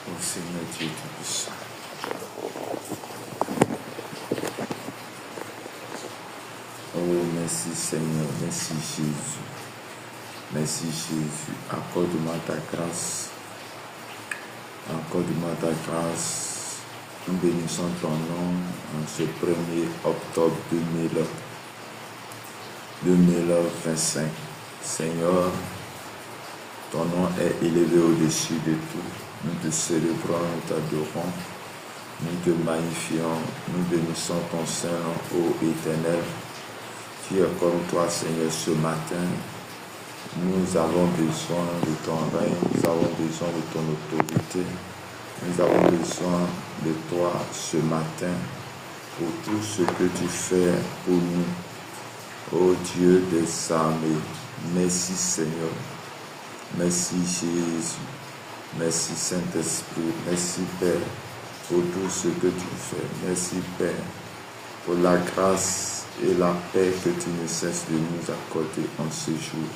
Ô Seigneur Dieu Tout-Puissant, oh merci Seigneur, merci Jésus, merci Jésus, accorde-moi ta grâce, accorde-moi ta grâce, nous bénissons ton nom en ce 1er octobre 2025. Seigneur, ton nom est élevé au-dessus de tout. Nous te célébrons, nous t'adorons, nous te magnifions, nous bénissons ton Saint-Nom, ô Éternel. Tu es comme toi, Seigneur, ce matin. Nous avons besoin de ton règne, nous avons besoin de ton autorité. Nous avons besoin de toi ce matin pour tout ce que tu fais pour nous. Ô Dieu des armées, merci Seigneur, merci Jésus. Merci Saint-Esprit, merci Père pour tout ce que tu fais. Merci Père pour la grâce et la paix que tu ne cesses de nous accorder en ce jour.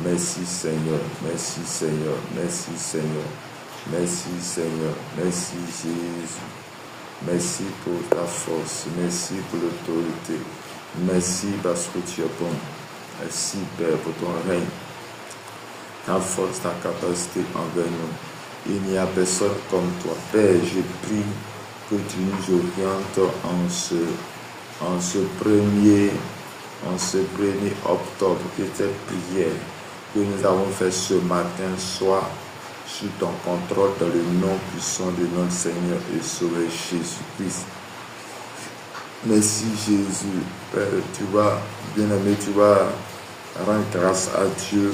Merci Seigneur, merci Seigneur, merci Seigneur, merci Seigneur, merci Jésus, merci pour ta force, merci pour l'autorité, merci parce que tu es bon, merci Père pour ton règne, ta force, ta capacité envers nous. Il n'y a personne comme toi. Père, je prie que tu nous orientes en ce 1er octobre, que cette prière que nous avons fait ce matin soit sous ton contrôle dans le nom puissant de notre Seigneur et Sauveur Jésus-Christ. Merci Jésus. Père, tu vas, bien-aimé, tu vas rendre grâce à Dieu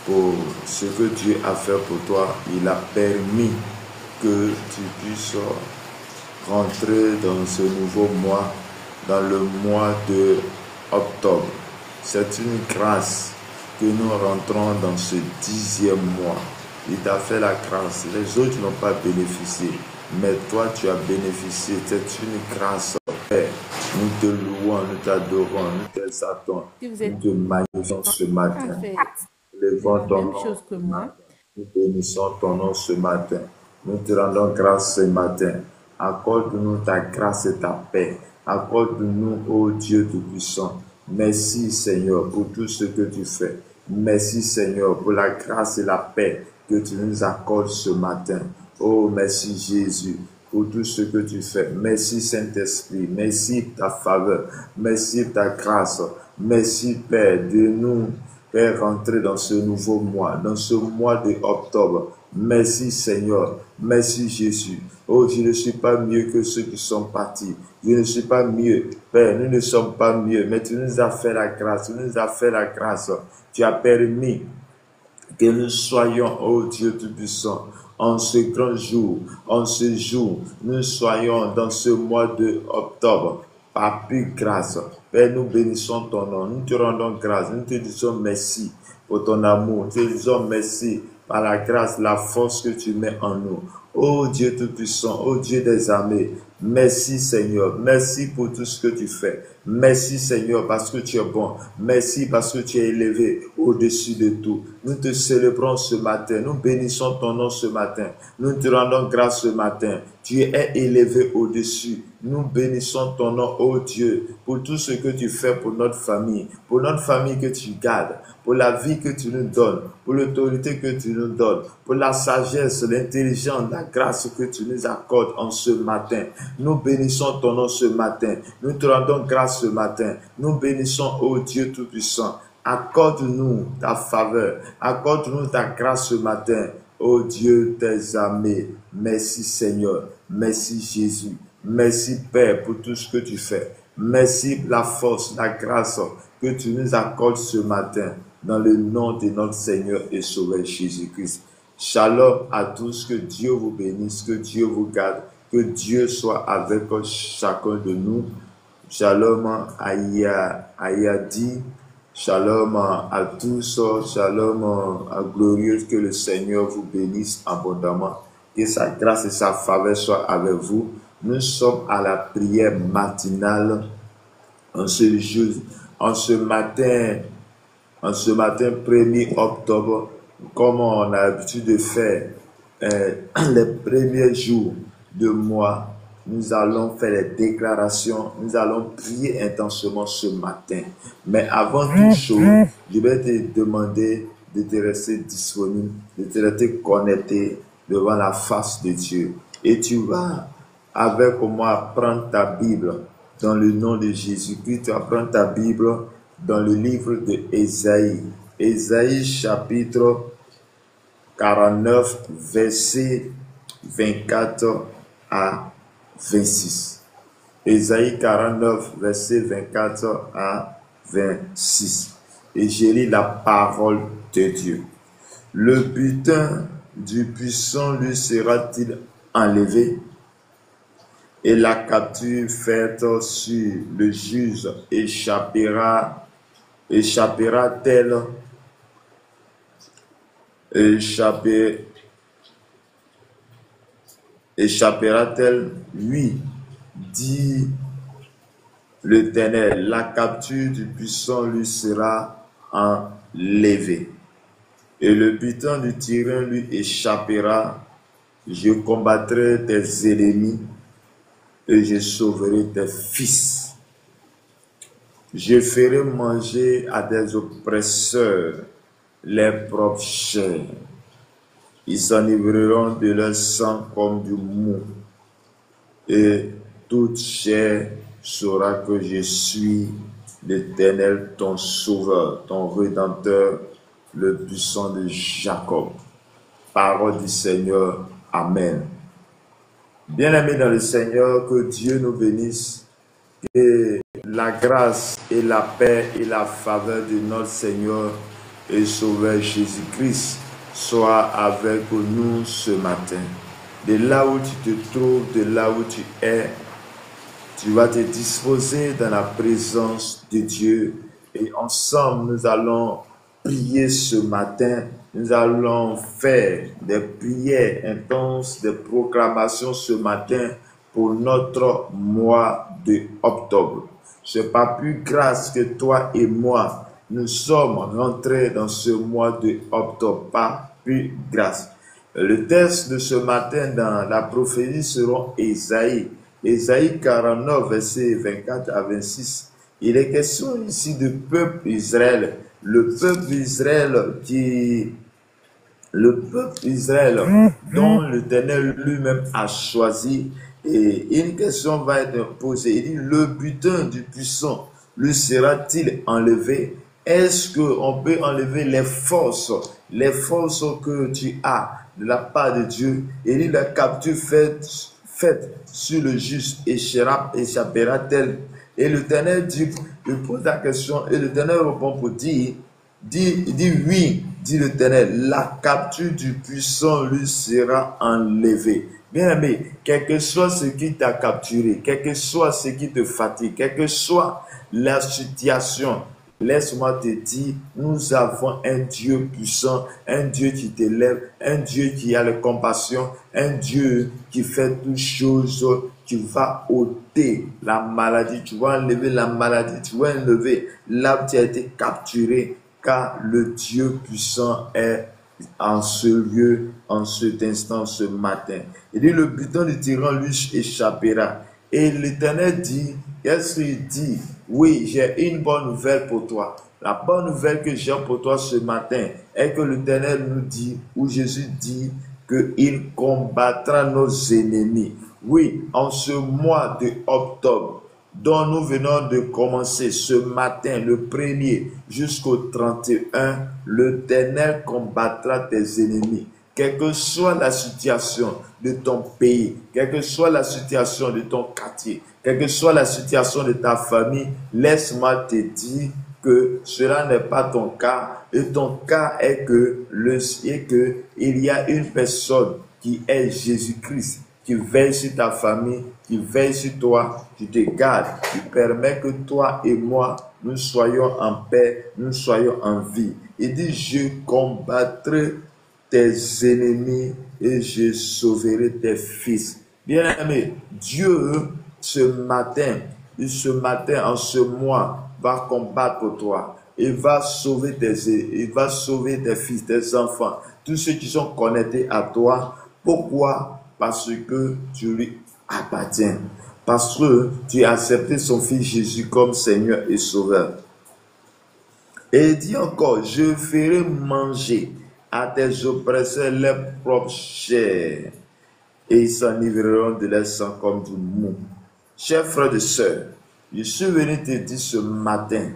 pour ce que Dieu a fait pour toi. Il a permis que tu puisses rentrer dans ce nouveau mois, dans le mois de octobre. C'est une grâce que nous rentrons dans ce 10e mois. Il t'a fait la grâce. Les autres n'ont pas bénéficié, mais toi tu as bénéficié. C'est une grâce, Père. Nous te louons, nous t'adorons, nous t'exaltons, nous te magnifions ce matin. Levons ton nom. Nous bénissons ton nom ce matin. Nous te rendons grâce ce matin. Accorde-nous ta grâce et ta paix. Accorde-nous, ô Dieu Tout-Puissant. Merci Seigneur pour tout ce que tu fais. Merci Seigneur pour la grâce et la paix que tu nous accordes ce matin. Oh, merci Jésus pour tout ce que tu fais. Merci Saint-Esprit. Merci pour ta faveur. Merci pour ta grâce. Merci Père de nous faire rentrer dans ce nouveau mois, dans ce mois de octobre. Merci Seigneur, merci Jésus. Oh, je ne suis pas mieux que ceux qui sont partis. Je ne suis pas mieux. Père, nous ne sommes pas mieux, mais tu nous as fait la grâce, tu nous as fait la grâce. Tu as permis que nous soyons, oh Dieu Tout-Puissant, en ce grand jour, en ce jour, nous soyons dans ce mois de octobre. Par plus grâce. Père, nous bénissons ton nom, nous te rendons grâce, nous te disons merci pour ton amour, nous te disons merci par la grâce, la force que tu mets en nous. Oh Dieu Tout-Puissant, oh Dieu des armées, merci Seigneur, merci pour tout ce que tu fais. Merci Seigneur parce que tu es bon. Merci parce que tu es élevé au-dessus de tout. Nous te célébrons ce matin. Nous bénissons ton nom ce matin. Nous te rendons grâce ce matin. Tu es élevé au-dessus. Nous bénissons ton nom, ô Dieu, pour tout ce que tu fais pour notre famille que tu gardes, pour la vie que tu nous donnes, pour l'autorité que tu nous donnes, pour la sagesse, l'intelligence, la grâce que tu nous accordes en ce matin. Nous bénissons ton nom ce matin. Nous te rendons grâce ce matin. Nous bénissons, ô Dieu Tout-Puissant. Accorde-nous ta faveur. Accorde-nous ta grâce ce matin. Ô Dieu des armées, merci Seigneur. Merci Jésus. Merci Père pour tout ce que tu fais. Merci pour la force, la grâce que tu nous accordes ce matin dans le nom de notre Seigneur et Sauveur Jésus-Christ. Shalom à tous, que Dieu vous bénisse, que Dieu vous garde, que Dieu soit avec chacun de nous. Shalom à Yadi, shalom à tous, shalom à Glorieuse, que le Seigneur vous bénisse abondamment, que sa grâce et sa faveur soient avec vous. Nous sommes à la prière matinale en ce matin 1er octobre, comme on a l'habitude de faire les premiers jours de mois. Nous allons faire les déclarations, nous allons prier intensément ce matin. Mais avant toute chose, je vais te demander de te rester disponible, de te rester connecté devant la face de Dieu. Et tu vas avec moi prendre ta Bible dans le nom de Jésus-Christ. Tu vas prendre ta Bible dans le livre de Ésaïe. Ésaïe chapitre 49, verset 24 à 26. Ésaïe 49, verset 24 à 26. Et j'ai lu la parole de Dieu. Le butin du puissant lui sera-t-il enlevé? Et la capture faite sur le juge échappera-t-elle Oui, dit l'Éternel, la capture du puissant lui sera enlevée. Et le butin du tyran lui échappera. Je combattrai tes ennemis et je sauverai tes fils. Je ferai manger à des oppresseurs les propres chairs. Ils s'enivreront de leur sang comme du mou. Et toute chair saura que je suis l'Éternel, ton sauveur, ton rédempteur, le puissant de Jacob. Parole du Seigneur. Amen. Bien-aimés dans le Seigneur, que Dieu nous bénisse, que la grâce et la paix et la faveur de notre Seigneur et Sauveur Jésus-Christ soient avec nous ce matin. De là où tu te trouves, de là où tu es, tu vas te disposer dans la présence de Dieu et ensemble nous allons prier ce matin. Nous allons faire des prières intenses, des proclamations ce matin pour notre mois de octobre. C'est pas plus grâce que toi et moi, nous sommes rentrés dans ce mois de octobre, pas plus grâce. Le texte de ce matin dans la prophétie seront Ésaïe 49, versets 24 à 26. Il est question ici du peuple Israël. Le peuple Israël dont l'Éternel lui-même a choisi. Et une question va être posée. Il dit, le butin du puissant lui sera-t-il enlevé? Est-ce qu'on peut enlever les forces que tu as de la part de Dieu? Il dit, la capture faite sur le juste échappera-t-elle? Et l'Éternel dit, il pose la question et l'Éternel répond pour dire, dit oui, dit l'Éternel, la capture du puissant lui sera enlevée. Bien aimé, quel que soit ce qui t'a capturé, quel que soit ce qui te fatigue, quelle que soit la situation, laisse-moi te dire, nous avons un Dieu puissant, un Dieu qui t'élève, un Dieu qui a la compassion, un Dieu qui fait toutes choses tu vas ôter la maladie, tu vas enlever la maladie, tu vas enlever là où tu as été capturé, car le Dieu puissant est en ce lieu, en cet instant, ce matin. Il dit, le butin du tyran lui échappera. Et l'Éternel dit, qu'est-ce qu'il dit? Oui, j'ai une bonne nouvelle pour toi. La bonne nouvelle que j'ai pour toi ce matin est que l'Éternel nous dit, ou Jésus dit, qu'il combattra nos ennemis. Oui, en ce mois de octobre, dont nous venons de commencer ce matin, le 1er jusqu'au 31, l'Éternel combattra tes ennemis. Quelle que soit la situation de ton pays, quelle que soit la situation de ton quartier, quelle que soit la situation de ta famille, laisse-moi te dire que cela n'est pas ton cas. Et ton cas est que il y a une personne qui est Jésus-Christ, qui veille sur ta famille, qui veille sur toi, qui te garde, qui permet que toi et moi, nous soyons en paix, nous soyons en vie. Il dit, je combattrai tes ennemis et je sauverai tes fils. Bien-aimé, Dieu, ce matin, en ce mois, va combattre pour toi. Il va sauver tes fils, tes enfants, tous ceux qui sont connectés à toi. Pourquoi? Parce que tu lui appartiens. Parce que tu as accepté son fils Jésus comme Seigneur et Sauveur. Et il dit encore, je ferai manger à tes oppresseurs leur propre chair, et ils s'enivreront de leur sang comme du mou. Chers frères et sœurs, je suis venu te dire ce matin,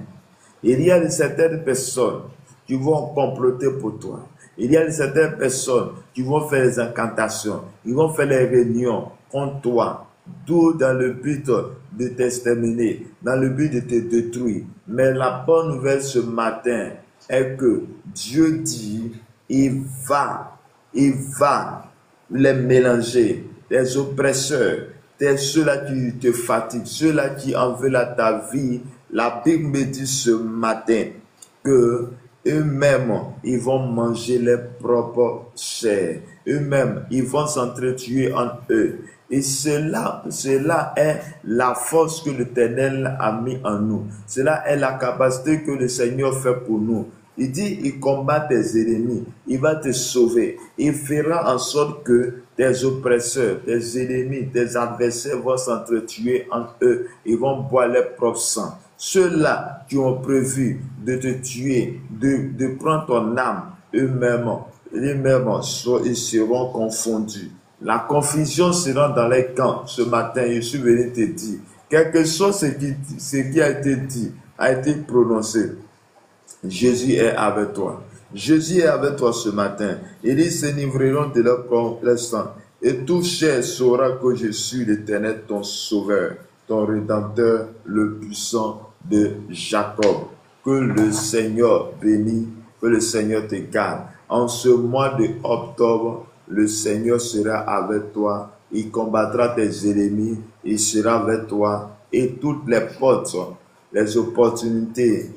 il y a certaines personnes qui vont comploter pour toi. Il y a certaines personnes qui vont faire des incantations, ils vont faire des réunions contre toi, tout dans le but de t'exterminer, dans le but de te détruire. Mais la bonne nouvelle ce matin est que Dieu dit, il va les mélanger, les oppresseurs, ceux-là qui te fatiguent, ceux-là qui en veulent à ta vie. La Bible me dit ce matin que eux-mêmes, ils vont manger leur propre chair. Eux-mêmes, ils vont s'entretuer en eux. Et cela est la force que l'Éternel a mis en nous. Cela est la capacité que le Seigneur fait pour nous. Il dit, il combat tes ennemis, il va te sauver. Il fera en sorte que tes oppresseurs, tes ennemis, tes adversaires vont s'entretuer entre eux. Ils vont boire leur propre sang. Ceux-là qui ont prévu de te tuer, de prendre ton âme, eux-mêmes, ils seront confondus. La confusion sera dans les camps. Ce matin, je suis venu te dire, quel que soit ce qui a été dit, a été prononcé, Jésus est avec toi. Jésus est avec toi ce matin. Ils s'enivreront de leur sang. Et tout chair saura que je suis l'Éternel, ton sauveur, ton rédempteur, le puissant de Jacob. Que le Seigneur bénisse, que le Seigneur te garde. En ce mois de octobre, le Seigneur sera avec toi. Il combattra tes ennemis. Il sera avec toi. Et toutes les portes, les opportunités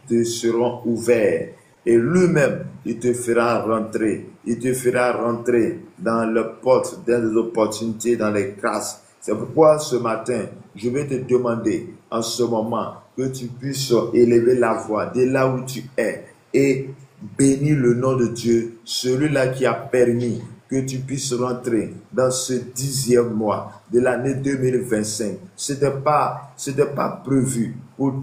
te seront ouvertes. Et lui-même, il te fera rentrer. Il te fera rentrer dans les portes, dans les opportunités, dans les grâces. C'est pourquoi ce matin, je vais te demander en ce moment que tu puisses élever la voix de là où tu es et bénir le nom de Dieu, celui-là qui a permis que tu puisses rentrer dans ce 10e mois de l'année 2025. C'était pas prévu pour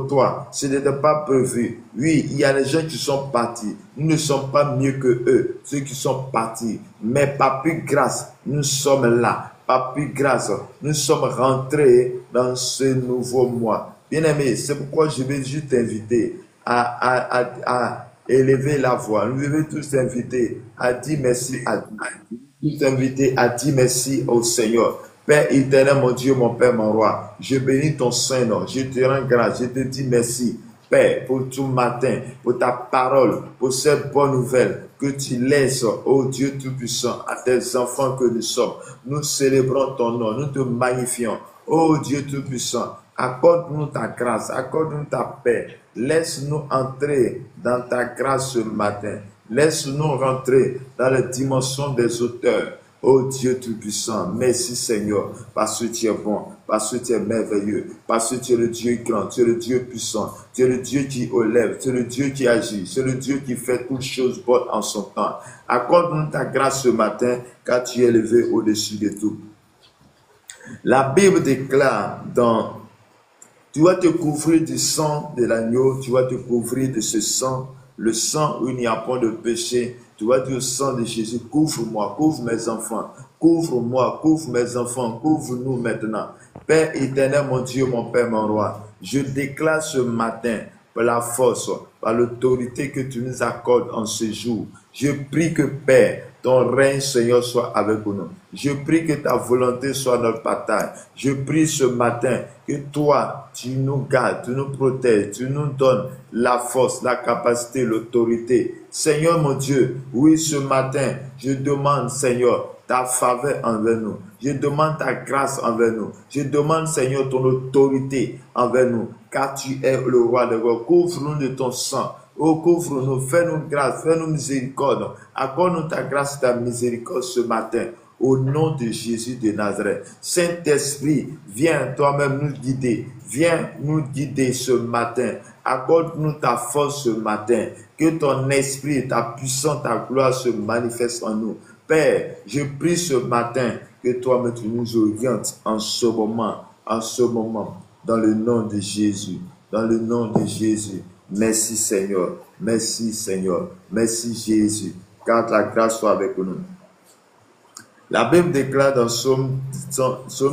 toi. Ce n'était pas prévu. Oui, il y a des gens qui sont partis. Nous ne sommes pas mieux que eux, ceux qui sont partis. Mais par plus grâce, nous sommes là. Par plus grâce, nous sommes rentrés dans ce nouveau mois. Bien-aimé, c'est pourquoi je vais juste t'inviter à élever la voix. Nous devons tous t'inviter à dire merci à Dieu. Tous t'inviter à dire merci au Seigneur. Père éternel, mon Dieu, mon Père, mon Roi, je bénis ton Saint-Nom. Je te rends grâce. Je te dis merci, Père, pour tout matin, pour ta parole, pour cette bonne nouvelle que tu laisses, ô Dieu Tout-Puissant, à tes enfants que nous sommes. Nous célébrons ton nom, nous te magnifions. Ô Dieu Tout-Puissant, accorde-nous ta grâce, accorde-nous ta paix. Laisse-nous entrer dans ta grâce ce matin. Laisse-nous rentrer dans la dimension des auteurs. Oh Dieu Tout-Puissant, merci Seigneur, parce que tu es bon, parce que tu es merveilleux, parce que tu es le Dieu grand, tu es le Dieu puissant, tu es le Dieu qui élève, tu es le Dieu qui agit, tu es le Dieu qui fait toutes choses bonnes en son temps. Accorde-nous ta grâce ce matin, car tu es élevé au-dessus de tout. La Bible déclare tu vas te couvrir du sang de l'agneau, tu vas te couvrir de ce sang, le sang où il n'y a point de péché. Tu vas dire au sang de Jésus, couvre-moi, couvre mes enfants, couvre-moi, couvre mes enfants, couvre-nous maintenant. Père éternel, mon Dieu, mon Père, mon roi, je déclare ce matin, par la force, par l'autorité que tu nous accordes en ce jour, je prie que Père, ton règne, Seigneur, soit avec nous. Je prie que ta volonté soit notre bataille. Je prie ce matin que toi, tu nous gardes, tu nous protèges, tu nous donnes la force, la capacité, l'autorité. Seigneur mon Dieu, oui, ce matin, je demande, Seigneur, ta faveur envers nous. Je demande ta grâce envers nous. Je demande, Seigneur, ton autorité envers nous, car tu es le roi des rois. Couvre-nous de ton sang. Oh, couvre-nous, fais-nous grâce, fais-nous miséricorde. Accorde-nous ta grâce et ta miséricorde ce matin. Au nom de Jésus de Nazareth. Saint-Esprit, viens toi-même nous guider. Viens nous guider ce matin. Accorde-nous ta force ce matin. Que ton esprit, ta puissance, ta gloire se manifeste en nous. Père, je prie ce matin que toi-même tu nous orientes en ce moment, dans le nom de Jésus. Dans le nom de Jésus. Merci Seigneur, merci Seigneur, merci Jésus, car ta grâce soit avec nous. La Bible déclare dans Psaume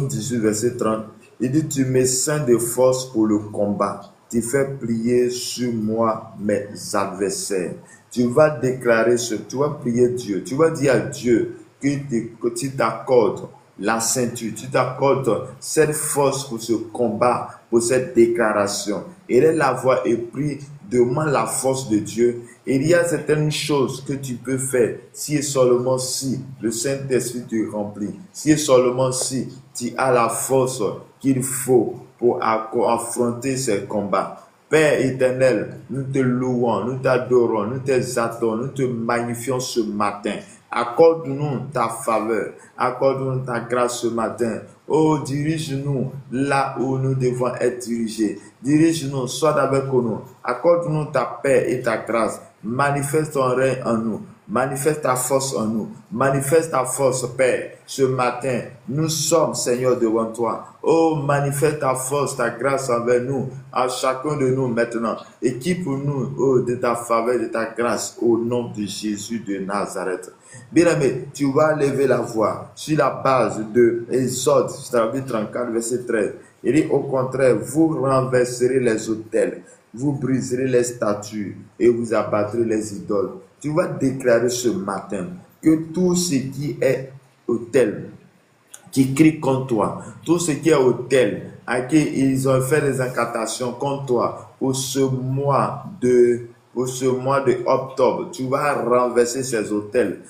18, verset 30, il dit, tu me ceins de force pour le combat, tu fais plier sur moi mes adversaires. Tu vas déclarer tu vas prier Dieu, tu vas dire à Dieu que tu t'accordes la ceinture, tu t'accordes cette force pour ce combat, pour cette déclaration. Élève la voix et prie, demande la force de Dieu. Il y a certaines choses que tu peux faire si et seulement si le Saint-Esprit te remplit, si et seulement si tu as la force qu'il faut pour affronter ces combats. Père éternel, nous te louons, nous t'adorons, nous t'exaltons, nous te magnifions ce matin. Accorde-nous ta faveur, accorde-nous ta grâce ce matin. Oh, dirige-nous là où nous devons être dirigés. Dirige-nous, sois avec nous. Accorde-nous ta paix et ta grâce. Manifeste ton règne en nous. Manifeste ta force en nous. Manifeste ta force, Père. Ce matin, nous sommes, Seigneur, devant toi. Oh, manifeste ta force, ta grâce envers nous, à chacun de nous maintenant. Équipe-nous, oh, de ta faveur, de ta grâce, au nom de Jésus de Nazareth. Bien-aimé, tu vas lever la voix sur la base de Exode, chapitre 34, verset 13. Il dit, au contraire, vous renverserez les autels, vous briserez les statues et vous abattrez les idoles. Tu vas déclarer ce matin que tout ce qui est autel, qui crie contre toi, tout ce qui est autel, à qui ils ont fait des incantations contre toi pour ce mois de octobre, tu vas renverser ces autels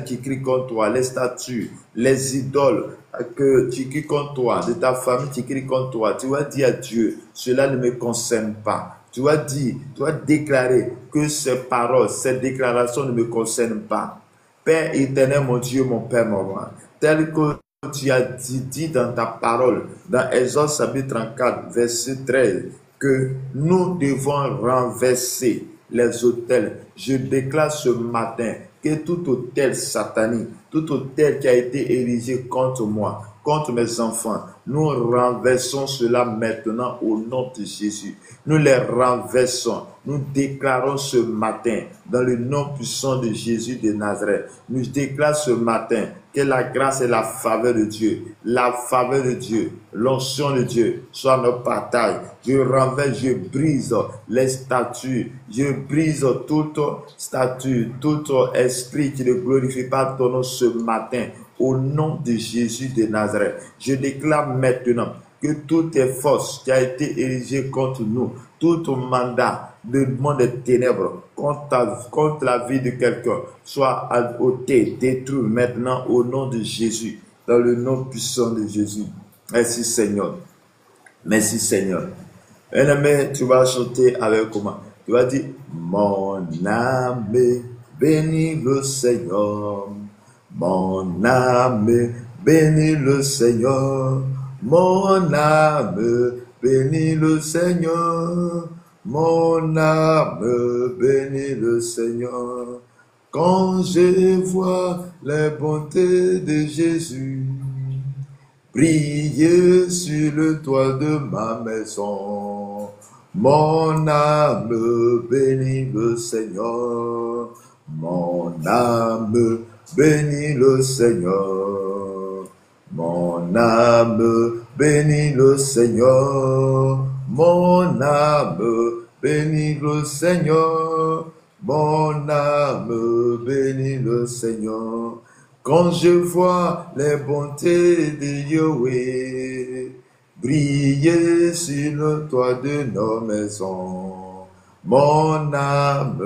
qui crient contre toi, les statues, les idoles qui crient contre toi, de ta famille qui crie contre toi. Tu vas dire à Dieu, cela ne me concerne pas. Tu vas déclarer que ces paroles, ces déclarations ne me concernent pas. Père éternel, mon Dieu, mon Père, mon roi, tel que tu as dit dans ta parole, dans Exode chapitre 34, verset 13, que nous devons renverser les autels. Je déclare ce matin que tout autel satanique, tout autel qui a été érigé contre moi, contre mes enfants, nous renversons cela maintenant au nom de Jésus. Nous les renversons. Nous déclarons ce matin, dans le nom puissant de Jésus de Nazareth, nous déclarons ce matin que la grâce et la faveur de Dieu, l'onction de Dieu soit notre bataille. Je renverse, je brise les statues, je brise toute statue, tout esprit qui ne glorifie pas ton nom ce matin. Au nom de Jésus de Nazareth, je déclare maintenant que toute force qui a été érigée contre nous, tout mandat de monde des ténèbres contre la vie de quelqu'un soit ôté, détruit maintenant au nom de Jésus, dans le nom puissant de Jésus. Merci Seigneur. Merci Seigneur. Bien-aimé, tu vas chanter avec comment? Tu vas dire, mon âme bénit le Seigneur. Mon âme bénit le Seigneur. Mon âme bénit le Seigneur. Mon âme bénit le Seigneur. Quand je vois les bontés de Jésus briller sur le toit de ma maison, mon âme bénit le Seigneur. Mon âme bénit le Seigneur. Mon âme bénit le Seigneur. Mon âme bénit le Seigneur. Mon âme bénit le Seigneur. Quand je vois les bontés de Yahweh briller sur le toit de nos maisons, mon âme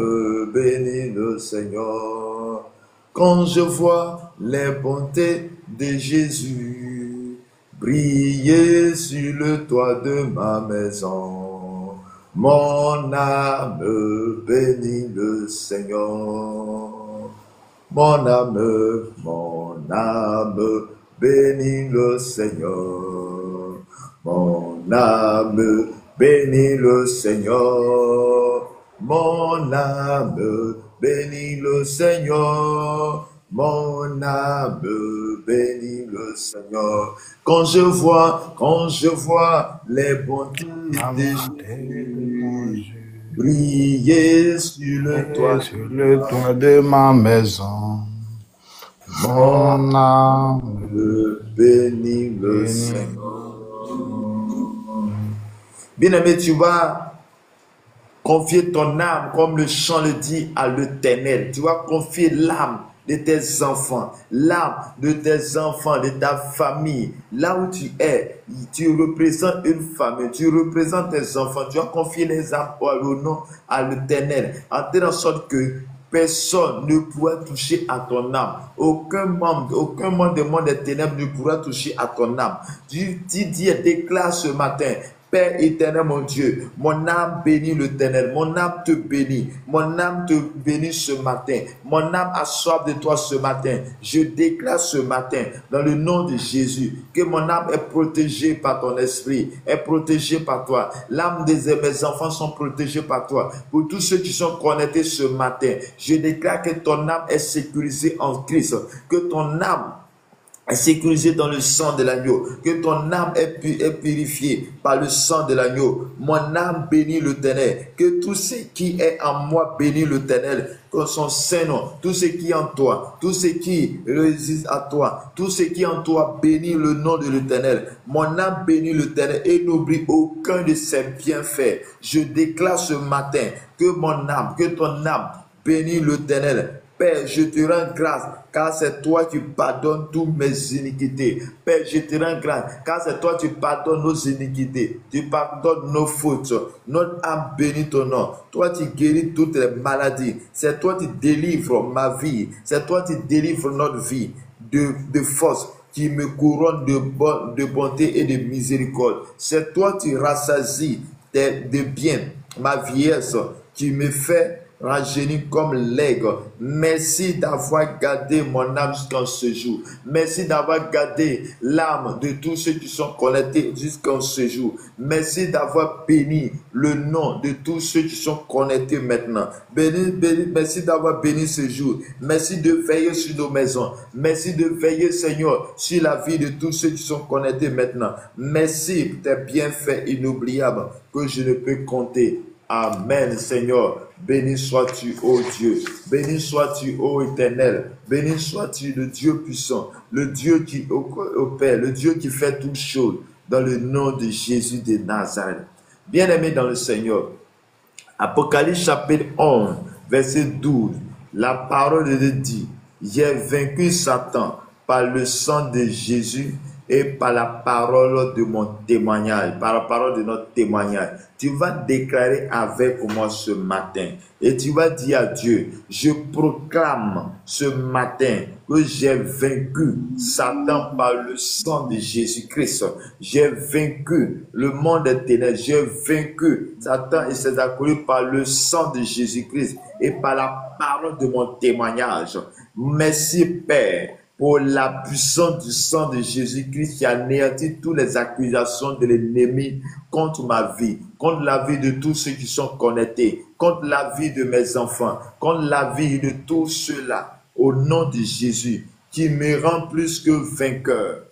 bénit le Seigneur. Quand je vois les bontés de Jésus briller sur le toit de ma maison, mon âme bénit le Seigneur. Mon âme bénit le Seigneur. Mon âme bénit le Seigneur. Mon âme bénit le Seigneur. Mon âme bénit le Seigneur. Quand je vois les bontés de Jésus briller sur le toit de ma maison, mon âme bénit le Seigneur. Bien-aimé, tu vas confier ton âme, comme le chant le dit, à l'Éternel. Tu vas confier l'âme de tes enfants, l'âme de tes enfants, de ta famille, là où tu es. Tu représentes une famille, tu représentes tes enfants, tu vas confier les âmes au nom à l'Éternel, en telle sorte que personne ne pourra toucher à ton âme. Aucun membre des mondes des ténèbres ne pourra toucher à ton âme. Tu déclare ce matin: Père éternel, mon Dieu, mon âme bénit l'Éternel, mon âme te bénit, mon âme te bénit ce matin, mon âme a soif de toi ce matin. Je déclare ce matin, dans le nom de Jésus, que mon âme est protégée par ton esprit, est protégée par toi. L'âme de mes enfants sont protégées par toi. Pour tous ceux qui sont connectés ce matin, je déclare que ton âme est sécurisée en Christ, que ton âme est sécurisé dans le sang de l'agneau, que ton âme est purifiée par le sang de l'agneau. Mon âme bénit l'Éternel, que tout ce qui est en moi bénit l'Éternel, que son Saint-Nom, tout ce qui est en toi, tout ce qui résiste à toi, tout ce qui est en toi bénit le nom de l'Éternel. Mon âme bénit l'Éternel et n'oublie aucun de ses bienfaits. Je déclare ce matin que mon âme, que ton âme bénit l'Éternel. Père, je te rends grâce, car c'est toi qui pardonnes toutes mes iniquités. Père, je te rends grâce, car c'est toi qui pardonnes nos iniquités. Tu pardonnes nos fautes. Notre âme bénit ton nom. Toi, tu guéris toutes les maladies. C'est toi qui délivres ma vie. C'est toi qui délivres notre vie de force, qui me couronne de bonté et de miséricorde. C'est toi qui rassasies de bien ma vieillesse, qui me fait rajeunir comme l'aigle. Merci d'avoir gardé mon âme jusqu'en ce jour. Merci d'avoir gardé l'âme de tous ceux qui sont connectés jusqu'en ce jour. Merci d'avoir béni le nom de tous ceux qui sont connectés maintenant. Merci d'avoir béni ce jour. Merci de veiller sur nos maisons. Merci de veiller, Seigneur, sur la vie de tous ceux qui sont connectés maintenant. Merci pour tes bienfaits inoubliables que je ne peux compter. Amen, Seigneur. Béni sois-tu, ô Dieu. Béni sois-tu, ô Éternel. Béni sois-tu, le Dieu puissant, le Dieu qui opère, le Dieu qui fait toutes choses, dans le nom de Jésus de Nazareth. Bien-aimé dans le Seigneur, Apocalypse chapitre 11, verset 12, la parole de Dieu dit: j'ai vaincu Satan par le sang de Jésus et par la parole de mon témoignage, par la parole de notre témoignage. Tu vas déclarer avec moi ce matin et tu vas dire à Dieu: je proclame ce matin que j'ai vaincu Satan par le sang de Jésus-Christ. J'ai vaincu le monde des ténèbres. J'ai vaincu Satan et ses acolytes par le sang de Jésus-Christ et par la parole de mon témoignage. Merci Père. pour la puissance du sang de Jésus-Christ qui anéantit toutes les accusations de l'ennemi contre ma vie, contre la vie de tous ceux qui sont connectés, contre la vie de mes enfants, contre la vie de tous ceux-là, au nom de Jésus, qui me rend plus que vainqueur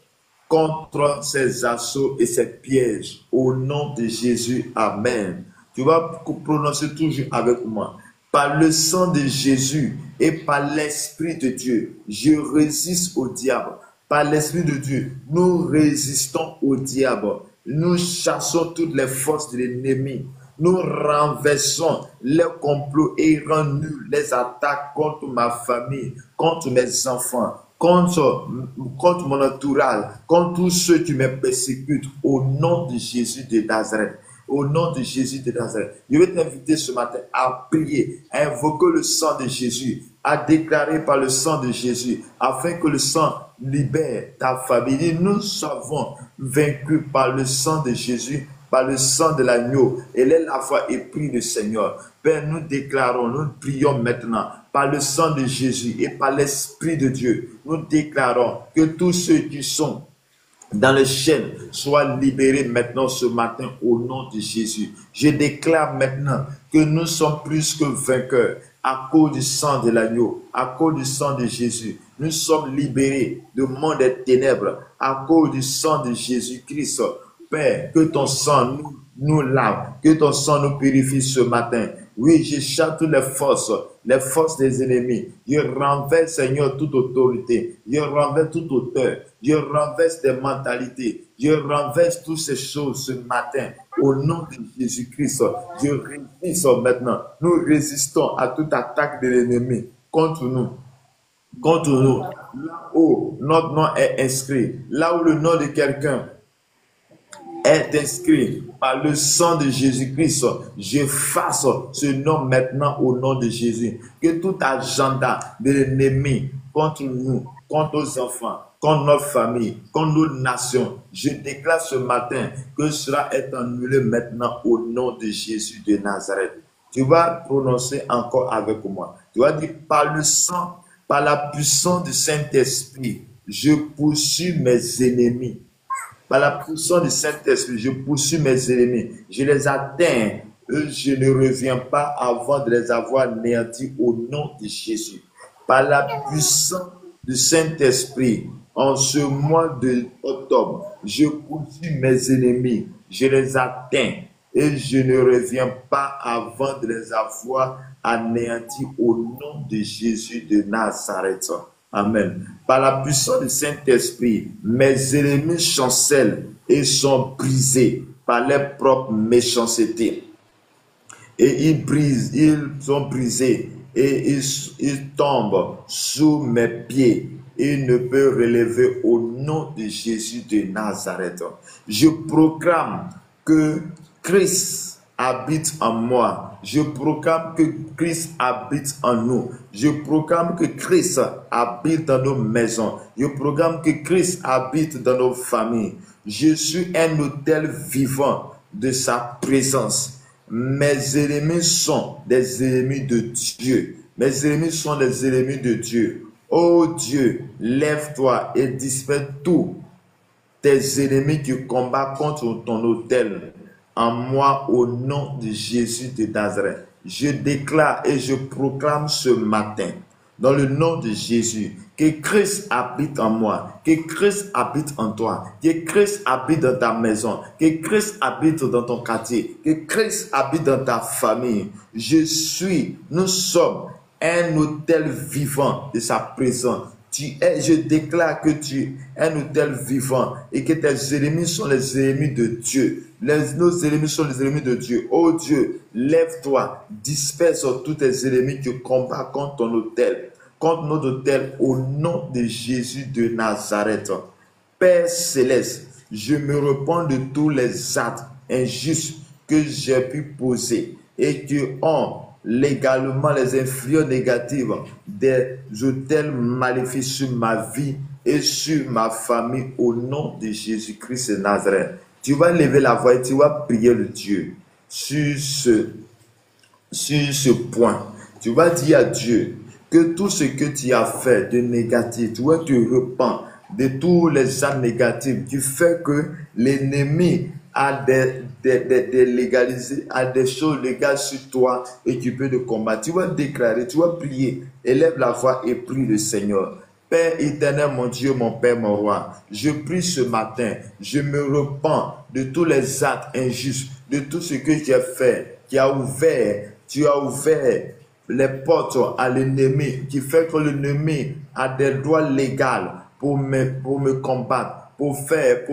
contre ces assauts et ces pièges. Au nom de Jésus, Amen. Tu vas prononcer toujours avec moi. Par le sang de Jésus et par l'Esprit de Dieu, je résiste au diable. Par l'Esprit de Dieu, nous résistons au diable. Nous chassons toutes les forces de l'ennemi. Nous renversons les complots et rendons nuls les attaques contre ma famille, contre mes enfants, contre mon entourage, contre tous ceux qui me persécutent, au nom de Jésus de Nazareth. Au nom de Jésus de Nazareth. Je vais t'inviter ce matin à prier, à invoquer le sang de Jésus, à déclarer par le sang de Jésus, afin que le sang libère ta famille. Nous sommes vaincus par le sang de Jésus, par le sang de l'agneau. Et la foi et prie le Seigneur. Père, nous déclarons, nous prions maintenant, par le sang de Jésus et par l'Esprit de Dieu, nous déclarons que tous ceux qui sont dans le chaîne soient libérés maintenant ce matin au nom de Jésus. Je déclare maintenant que nous sommes plus que vainqueurs à cause du sang de l'agneau, à cause du sang de Jésus. Nous sommes libérés du monde des ténèbres à cause du sang de Jésus-Christ. Père, que ton sang nous lave, que ton sang nous purifie ce matin. Oui, je chasse toutes les forces des ennemis. Je renverse, Seigneur, toute autorité. Je renverse toute auteur. Je renverse des mentalités. Je renverse toutes ces choses ce matin. Au nom de Jésus-Christ, je résiste maintenant. Nous résistons à toute attaque de l'ennemi contre nous. Contre nous. Là où notre nom est inscrit, là où le nom de quelqu'un est inscrit par le sang de Jésus-Christ, je fasse ce nom maintenant au nom de Jésus. Que tout agenda de l'ennemi contre nous, contre nos enfants, contre notre famille, contre nos nations, je déclare ce matin que cela est annulé maintenant au nom de Jésus de Nazareth. Tu vas prononcer encore avec moi. Tu vas dire par le sang, par la puissance du Saint-Esprit, je poursuis mes ennemis. Par la puissance du Saint-Esprit, je poursuis mes ennemis. Je les atteins. Je ne reviens pas avant de les avoir anéantis au nom de Jésus. Par la puissance du Saint-Esprit, en ce mois d'octobre, je poursuis mes ennemis. Je les atteins. Et je ne reviens pas avant de les avoir anéantis au nom de Jésus de Nazareth. Amen. Par la puissance du Saint-Esprit, mes ennemis chancellent et sont brisés par leur propre méchanceté. Et ils sont brisés et ils tombent sous mes pieds. Ils ne peuvent relever au nom de Jésus de Nazareth. Je proclame que Christ habite en moi. Je proclame que Christ habite en nous. Je proclame que Christ habite dans nos maisons. Je proclame que Christ habite dans nos familles. Je suis un autel vivant de sa présence. Mes ennemis sont des ennemis de Dieu. Mes ennemis sont des ennemis de Dieu. Oh Dieu, lève-toi et disperse tous tes ennemis qui combattent contre ton autel. En moi, au nom de Jésus de Nazareth, je déclare et je proclame ce matin, dans le nom de Jésus, que Christ habite en moi, que Christ habite en toi, que Christ habite dans ta maison, que Christ habite dans ton quartier, que Christ habite dans ta famille. Nous sommes un autel vivant de sa présence. Je déclare que tu es un autel vivant et que tes ennemis sont les ennemis de Dieu. Nos ennemis sont les ennemis de Dieu. Oh Dieu, lève-toi, disperse tous tes ennemis qui combattent contre ton autel, contre notre autel, au nom de Jésus de Nazareth. Père céleste, je me repens de tous les actes injustes que j'ai pu poser et qui ont légalement les influences négatives des autels maléfiques sur ma vie et sur ma famille au nom de Jésus-Christ de Nazareth. Tu vas lever la voix et tu vas prier le Dieu sur ce point. Tu vas dire à Dieu que tout ce que tu as fait de négatif, tu te repens de tous les actes négatifs qui fait que l'ennemi a a des choses légales sur toi et tu peux te combattre. Tu vas déclarer, tu vas prier, élève la voix et prie le Seigneur. Père éternel, mon Dieu, mon Père, mon roi, je prie ce matin, je me repens de tous les actes injustes, de tout ce que j'ai fait, tu as ouvert les portes à l'ennemi, qui fait que l'ennemi a des droits légaux pour me combattre. Pour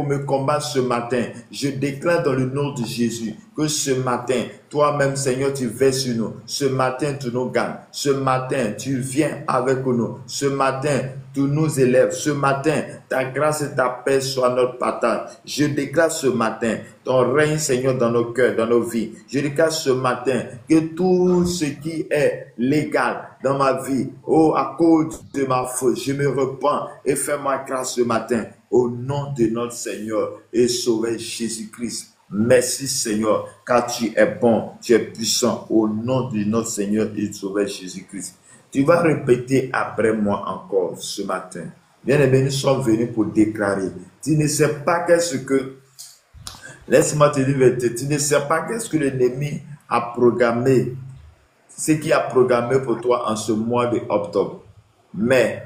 me combattre ce matin. Je déclare dans le nom de Jésus que ce matin, toi-même, Seigneur, tu verses sur nous. Ce matin, tu nous gagnes. Ce matin, tu viens avec nous. Ce matin, tu nous élèves. Ce matin, ta grâce et ta paix soient notre partage. Je déclare ce matin ton règne, Seigneur, dans nos cœurs, dans nos vies. Je déclare ce matin que tout ce qui est légal dans ma vie, à cause de ma faute, je me repens et fais-moi grâce ce matin. Au nom de notre Seigneur et Sauveur Jésus-Christ. Merci Seigneur, car tu es bon, tu es puissant. Au nom de notre Seigneur et Sauveur Jésus-Christ. Tu vas répéter après moi encore ce matin. Bien-aimés, nous sommes venus pour déclarer. Tu ne sais pas qu'est-ce que... Laisse-moi te dire, tu ne sais pas qu'est-ce que l'ennemi a programmé. Ce qu'il a programmé pour toi en ce mois d'octobre. Mais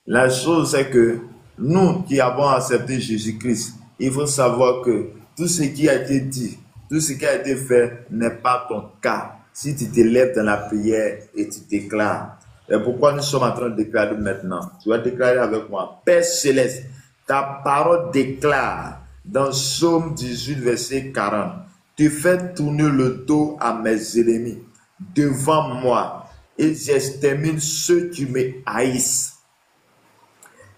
la chose c'est que nous qui avons accepté Jésus-Christ, il faut savoir que tout ce qui a été dit, tout ce qui a été fait n'est pas ton cas. Si tu te lèves dans la prière et tu déclares. Et pourquoi nous sommes en train de déclarer maintenant? Tu vas déclarer avec moi. Père Céleste, ta parole déclare dans Psaume 18, verset 40. Tu fais tourner le dos à mes ennemis devant moi et j'extermine ceux qui me haïssent.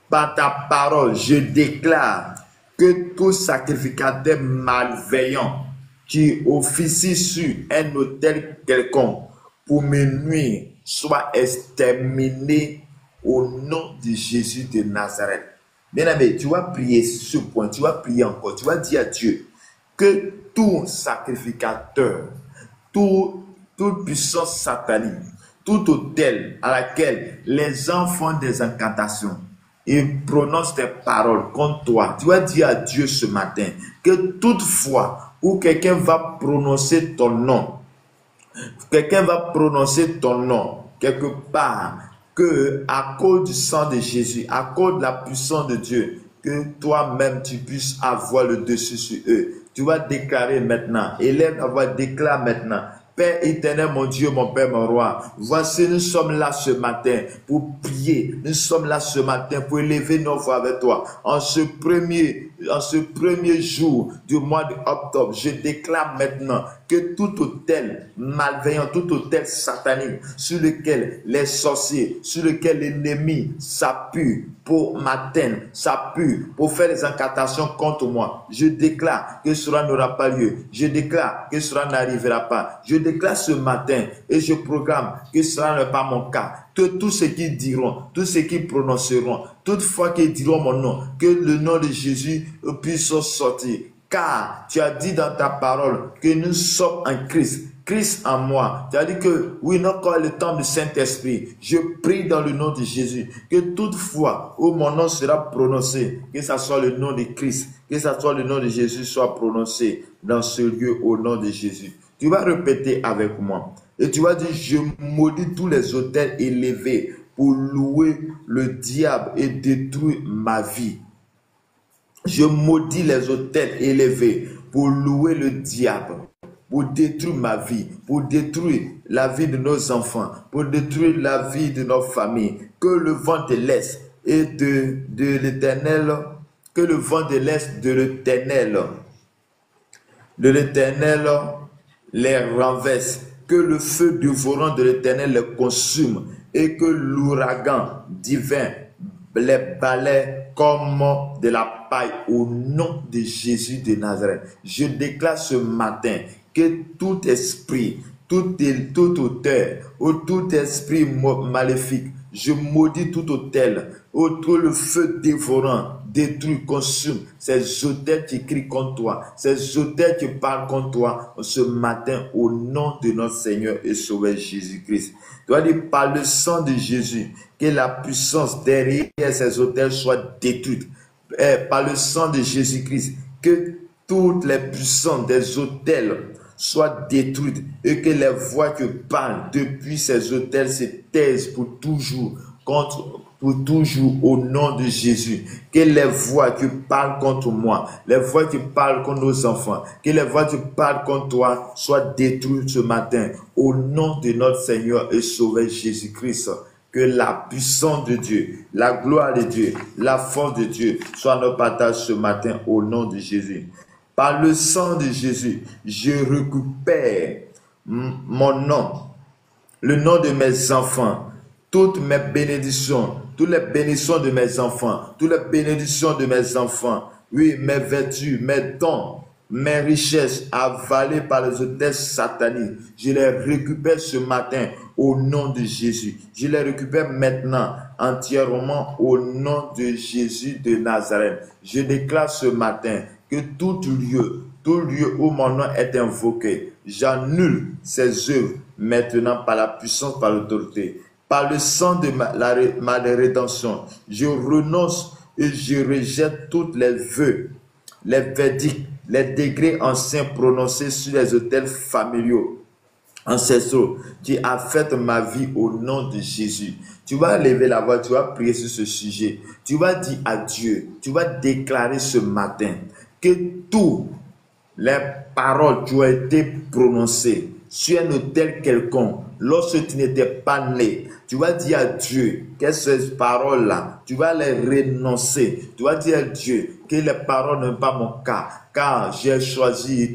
Par ta parole, je déclare que tout sacrificateur malveillant qui officie sur un autel quelconque pour me nuire soit exterminé au nom de Jésus de Nazareth. Bien-aimé, tu vas prier sur ce point, tu vas prier encore, tu vas dire à Dieu que tout sacrificateur, toute puissance satanique, tout autel à laquelle les enfants des incantations, il prononce des paroles contre toi. Tu vas dire à Dieu ce matin que toutefois où quelqu'un va prononcer ton nom, quelque part, que à cause du sang de Jésus, à cause de la puissance de Dieu, que toi-même tu puisses avoir le dessus sur eux. Tu vas déclarer maintenant, élève la voix, déclare maintenant. Père éternel, mon Dieu, mon Père, mon roi, voici, nous sommes là ce matin pour prier. Nous sommes là ce matin pour élever nos voix avec toi. En ce premier jour du mois d'octobre, je déclare maintenant que tout autel malveillant, tout autel satanique sur lequel les sorciers, sur lequel l'ennemi s'appuie pour m'atteindre, s'appuie pour faire des incantations contre moi, je déclare que cela n'aura pas lieu. Je déclare que cela n'arrivera pas. Je déclare ce matin et je programme que cela n'est pas mon cas. Que tous ceux qui diront, tous ceux qui prononceront, toutefois qu'ils diront mon nom, que le nom de Jésus puisse sortir. Car tu as dit dans ta parole que nous sommes en Christ. Christ en moi. Tu as dit que oui, non, quand le temps du Saint-Esprit, je prie dans le nom de Jésus, que toutefois où mon nom sera prononcé, que ce soit le nom de Christ, que ce soit le nom de Jésus soit prononcé dans ce lieu au nom de Jésus. Tu vas répéter avec moi. Et tu vas dire, je maudis tous les autels élevés pour louer le diable et détruire ma vie. Je maudis les autels élevés pour louer le diable, pour détruire ma vie, pour détruire la vie de nos enfants, pour détruire la vie de nos familles. Que le vent de l'Est et de l'Éternel, que le vent de l'Est de l'Éternel les renverse, que le feu dévorant de l'Éternel les consume et que l'ouragan divin les balaie comme de la paille au nom de Jésus de Nazareth. Je déclare ce matin que tout esprit, tout auteur ou tout esprit maléfique, je maudis tout autel Oh, tout le feu dévorant, détruit, consume ces autels qui crient contre toi, ces autels qui parlent contre toi ce matin au nom de notre Seigneur et Sauveur Jésus-Christ. Tu vas dire par le sang de Jésus, que la puissance derrière ces autels soit détruite. Par le sang de Jésus-Christ, que toutes les puissances des autels soient détruites et que les voix qui parlent depuis ces autels se taisent pour toujours au nom de Jésus. Que les voix qui parlent contre moi, les voix qui parlent contre nos enfants, que les voix qui parlent contre toi soient détruites ce matin au nom de notre Seigneur et Sauveur Jésus-Christ. Que la puissance de Dieu, la gloire de Dieu, la force de Dieu soit notre partage ce matin au nom de Jésus. Par le sang de Jésus, je récupère mon nom, le nom de mes enfants, toutes mes bénédictions, toutes les bénédictions de mes enfants, toutes les bénédictions de mes enfants, oui, mes vertus, mes dons, mes richesses avalées par les autels sataniques, je les récupère ce matin au nom de Jésus. Je les récupère maintenant entièrement au nom de Jésus de Nazareth. Je déclare ce matin que tout lieu où mon nom est invoqué, j'annule ces œuvres maintenant par la puissance, par l'autorité. Par le sang de ma rédemption, je renonce et je rejette toutes les vœux, les verdicts, les décrets anciens prononcés sur les autels familiaux, ancestraux, qui affectent ma vie au nom de Jésus. Tu vas lever la voix, tu vas prier sur ce sujet. Tu vas dire à Dieu, tu vas déclarer ce matin que toutes les paroles qui ont été prononcées sur un autel quelconque, lorsque tu n'étais pas né, tu vas dire à Dieu que ces paroles-là, tu vas les renoncer. Tu vas dire à Dieu que les paroles ne sont pas mon cas, car j'ai choisi,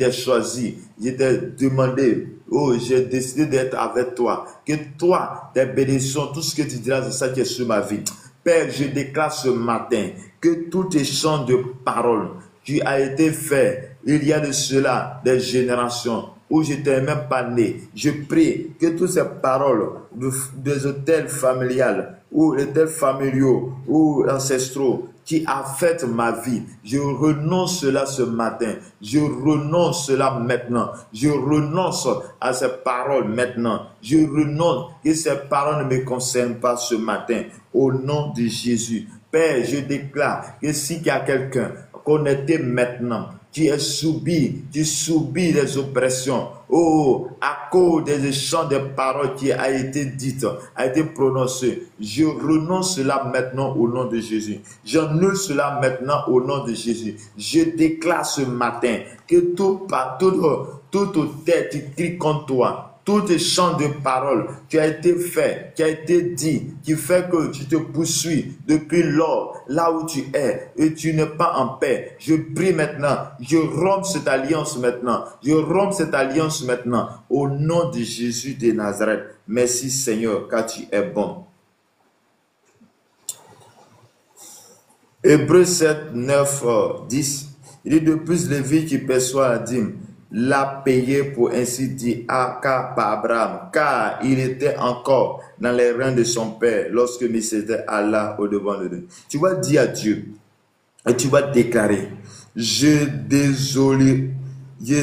j'étais demandé, oh, j'ai décidé d'être avec toi. Que toi, tes bénédictions, tout ce que tu diras, c'est ça qui est sur ma vie. Père, je déclare ce matin que tout échange de paroles qui a été fait, il y a de cela des générations où je n'étais même pas né. Je prie que toutes ces paroles des autels familiales ou des autels familiaux ou ancestraux qui affectent ma vie, je renonce cela ce matin. Je renonce cela maintenant. Je renonce à ces paroles maintenant. Je renonce que ces paroles ne me concernent pas ce matin. Au nom de Jésus. Père, je déclare que s'il y a quelqu'un connecté maintenant, qui subit des oppressions, oh, à cause des échanges de paroles qui a été dites, a été prononcées, je renonce cela maintenant au nom de Jésus. J'annule cela maintenant au nom de Jésus. Je déclare ce matin que tout autel qui crie contre toi, tout échange de paroles qui a été fait, qui a été dit, qui fait que tu te poursuis depuis lors, là où tu es, et tu n'es pas en paix. Je prie maintenant, je romps cette alliance maintenant, au nom de Jésus de Nazareth. Merci Seigneur, car tu es bon. Hébreux 7, 9, 10, il dit de plus Lévi qui perçoit la dîme, l'a payé pour ainsi dire par Abraham, car il était encore dans les reins de son père lorsque Melchizedek alla au devant de Dieu. Tu vas dire à Dieu et tu vas déclarer, je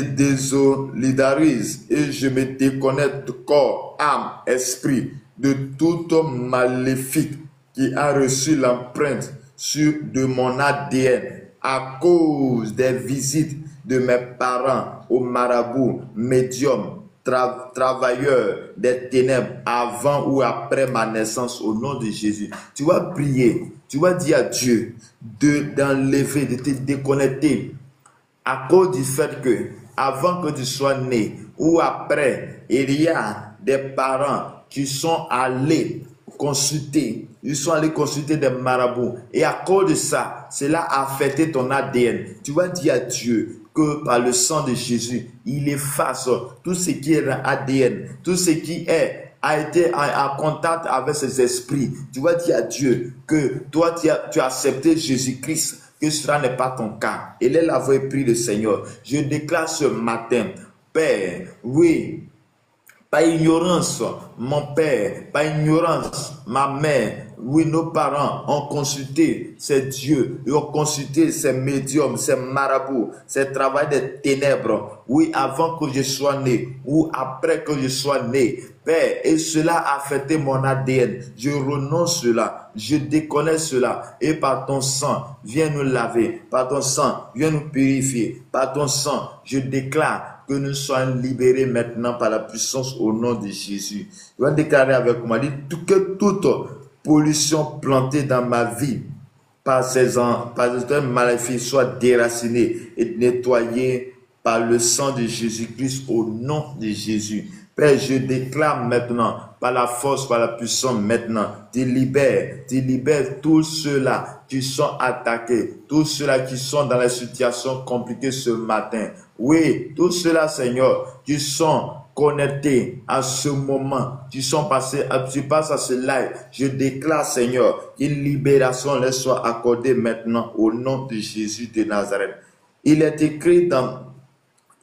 désolidarise et je me déconnecte corps, âme, esprit de tout homme maléfique qui a reçu l'empreinte de mon ADN à cause des visites de mes parents aux marabouts, médiums, travailleurs des ténèbres avant ou après ma naissance au nom de Jésus. Tu vas prier, tu vas dire à Dieu d'enlever, de te déconnecter à cause du fait que avant que tu sois né ou après, il y a des parents qui sont allés consulter, ils sont allés consulter des marabouts et à cause de ça, cela a affecté ton ADN. Tu vas dire à Dieu que par le sang de Jésus, il efface tout ce qui est ADN, tout ce qui a été en contact avec ces esprits. Tu vas dire à Dieu que toi, tu as accepté Jésus-Christ, que cela n'est pas ton cas. Et là, l'avait pris le Seigneur. Je déclare ce matin, Père, oui, Par ignorance, mon père, par ignorance, ma mère, oui, nos parents ont consulté ces dieux, ils ont consulté ces médiums, ces marabouts, ces travail des ténèbres, oui, avant que je sois né, ou après que je sois né. Père, et cela a affecté mon ADN. Je renonce cela, je déconnais cela, et par ton sang, viens nous laver, par ton sang, viens nous purifier, par ton sang, je déclare que nous soyons libérés maintenant par la puissance au nom de Jésus. Je vais déclarer avec moi, dit que toute pollution plantée dans ma vie par ces maléfiques soit déracinée et nettoyée par le sang de Jésus-Christ au nom de Jésus. Père, je déclare maintenant, par la force, par la puissance maintenant, tu libères tous ceux-là qui sont attaqués, tous ceux-là qui sont dans la situation compliquée ce matin. Oui, tous ceux-là, Seigneur, qui sont connectés à ce moment, qui passent à ce live. Je déclare, Seigneur, qu'une libération leur soit accordée maintenant au nom de Jésus de Nazareth. Il est écrit dans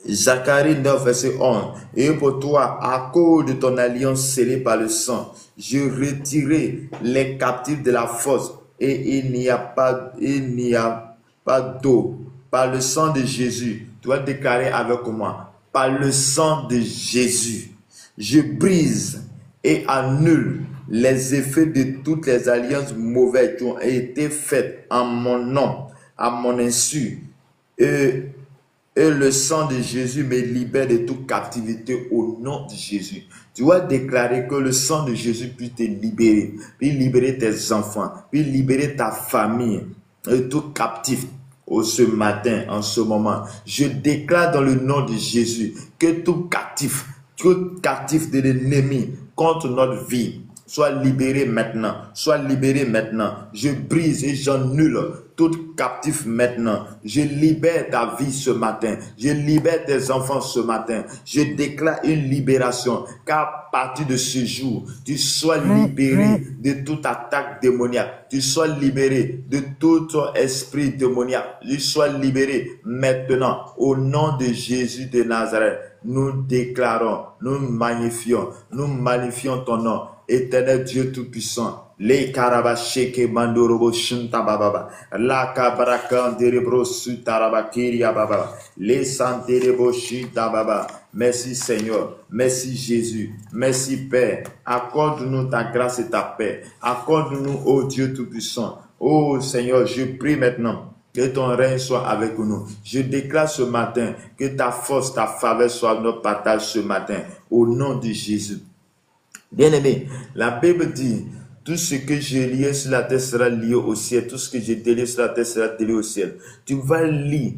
Zacharie 9, verset 11. Et pour toi, à cause de ton alliance scellée par le sang, je retirerai les captifs de la force et il n'y a pas d'eau. Par le sang de Jésus, tu vas déclarer avec moi, par le sang de Jésus, je brise et annule les effets de toutes les alliances mauvaises qui ont été faites en mon nom, à mon insu. Et le sang de Jésus me libère de toute captivité au nom de Jésus. Tu vas déclarer que le sang de Jésus puisse te libérer, puis libérer tes enfants, puis libérer ta famille, de tout captif. Ce matin, en ce moment, je déclare dans le nom de Jésus que tout captif de l'ennemi contre notre vie, soit libéré maintenant, soit libéré maintenant. Je brise et j'annule tout captif maintenant. Je libère ta vie ce matin. Je libère tes enfants ce matin. Je déclare une libération. Qu'à partir de ce jour, tu sois libéré de toute attaque démoniaque. Tu sois libéré de tout esprit démoniaque. Tu sois libéré maintenant au nom de Jésus de Nazareth. Nous déclarons, nous magnifions ton nom. Éternel Dieu Tout-Puissant, les karabasheke mandorobo shunta bababa, la kabrakan derebro sutarabakiria bababa, les santerebo shita baba. Merci Seigneur, merci Jésus, merci Père. Accorde-nous ta grâce et ta paix. Accorde-nous, ô Dieu Tout-Puissant. Ô Seigneur, je prie maintenant que ton règne soit avec nous. Je déclare ce matin que ta force, ta faveur soit notre partage ce matin. Au nom de Jésus. Bien-aimé, la Bible dit, tout ce que j'ai lié sur la terre sera lié au ciel. Tout ce que j'ai délié sur la terre sera délié au ciel. Tu vas lire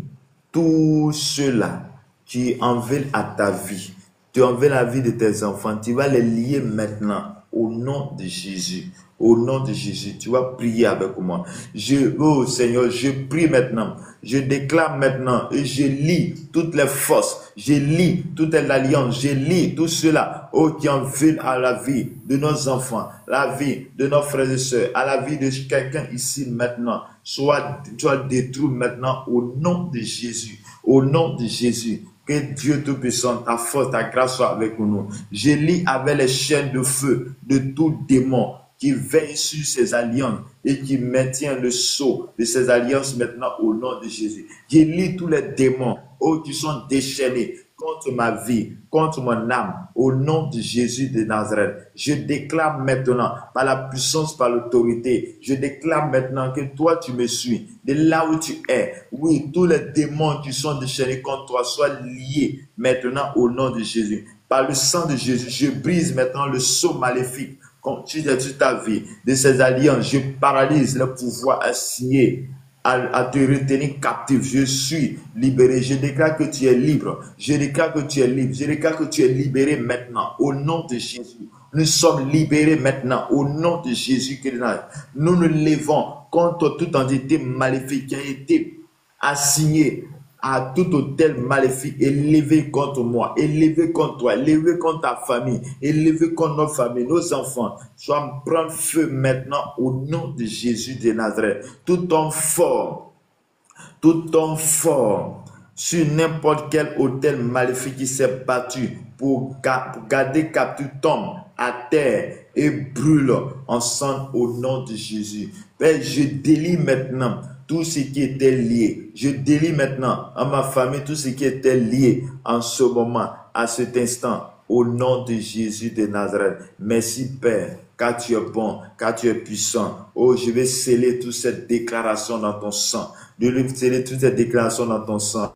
tout cela qui en veulent à ta vie. Tu en veux la vie de tes enfants. Tu vas les lier maintenant au nom de Jésus. Au nom de Jésus, tu vas prier avec moi. Oh Seigneur, je prie maintenant. Je déclare maintenant et je lis toutes les forces. Je lis toutes les alliances. Je lis tout cela qui en veulent à la vie de nos enfants, la vie de nos frères et sœurs, à la vie de quelqu'un ici maintenant. Soit détruit maintenant au nom de Jésus. Au nom de Jésus. Que Dieu Tout-Puissant, ta force, ta grâce soit avec nous. Je lis avec les chaînes de feu de tout démon qui veille sur ces alliances et qui maintient le sceau de ces alliances maintenant au nom de Jésus. Je lis tous les démons qui sont déchaînés contre ma vie, contre mon âme, au nom de Jésus de Nazareth. Je déclare maintenant, par la puissance, par l'autorité, je déclare maintenant que toi tu me suis, de là où tu es. Oui, tous les démons qui sont déchaînés contre toi soient liés maintenant au nom de Jésus. Par le sang de Jésus, je brise maintenant le sceau maléfique contre ta vie, de ces alliances. Je paralyse le pouvoir assigné à te retenir captif. Je suis libéré. Je déclare que tu es libre. Je déclare que tu es libre. Je déclare que tu es libéré maintenant. Au nom de Jésus. Nous sommes libérés maintenant. Au nom de Jésus. Nous nous levons contre toute entité maléfique qui a été assignée à tout hôtel maléfique élevé contre moi, élevé contre toi, élevé contre ta famille, élevé contre notre famille, nos enfants, soit prendre feu maintenant au nom de Jésus de Nazareth. Tout homme fort sur n'importe quel hôtel maléfique qui s'est battu pour garder captif tombe à terre et brûle en sang au nom de Jésus. Père, je délie maintenant tout ce qui était lié. Je délie maintenant à ma famille tout ce qui était lié en ce moment, à cet instant, au nom de Jésus de Nazareth. Merci Père, car tu es bon, car tu es puissant. Oh, je vais sceller toute cette déclaration dans ton sang. Je vais sceller toute cette déclaration dans ton sang.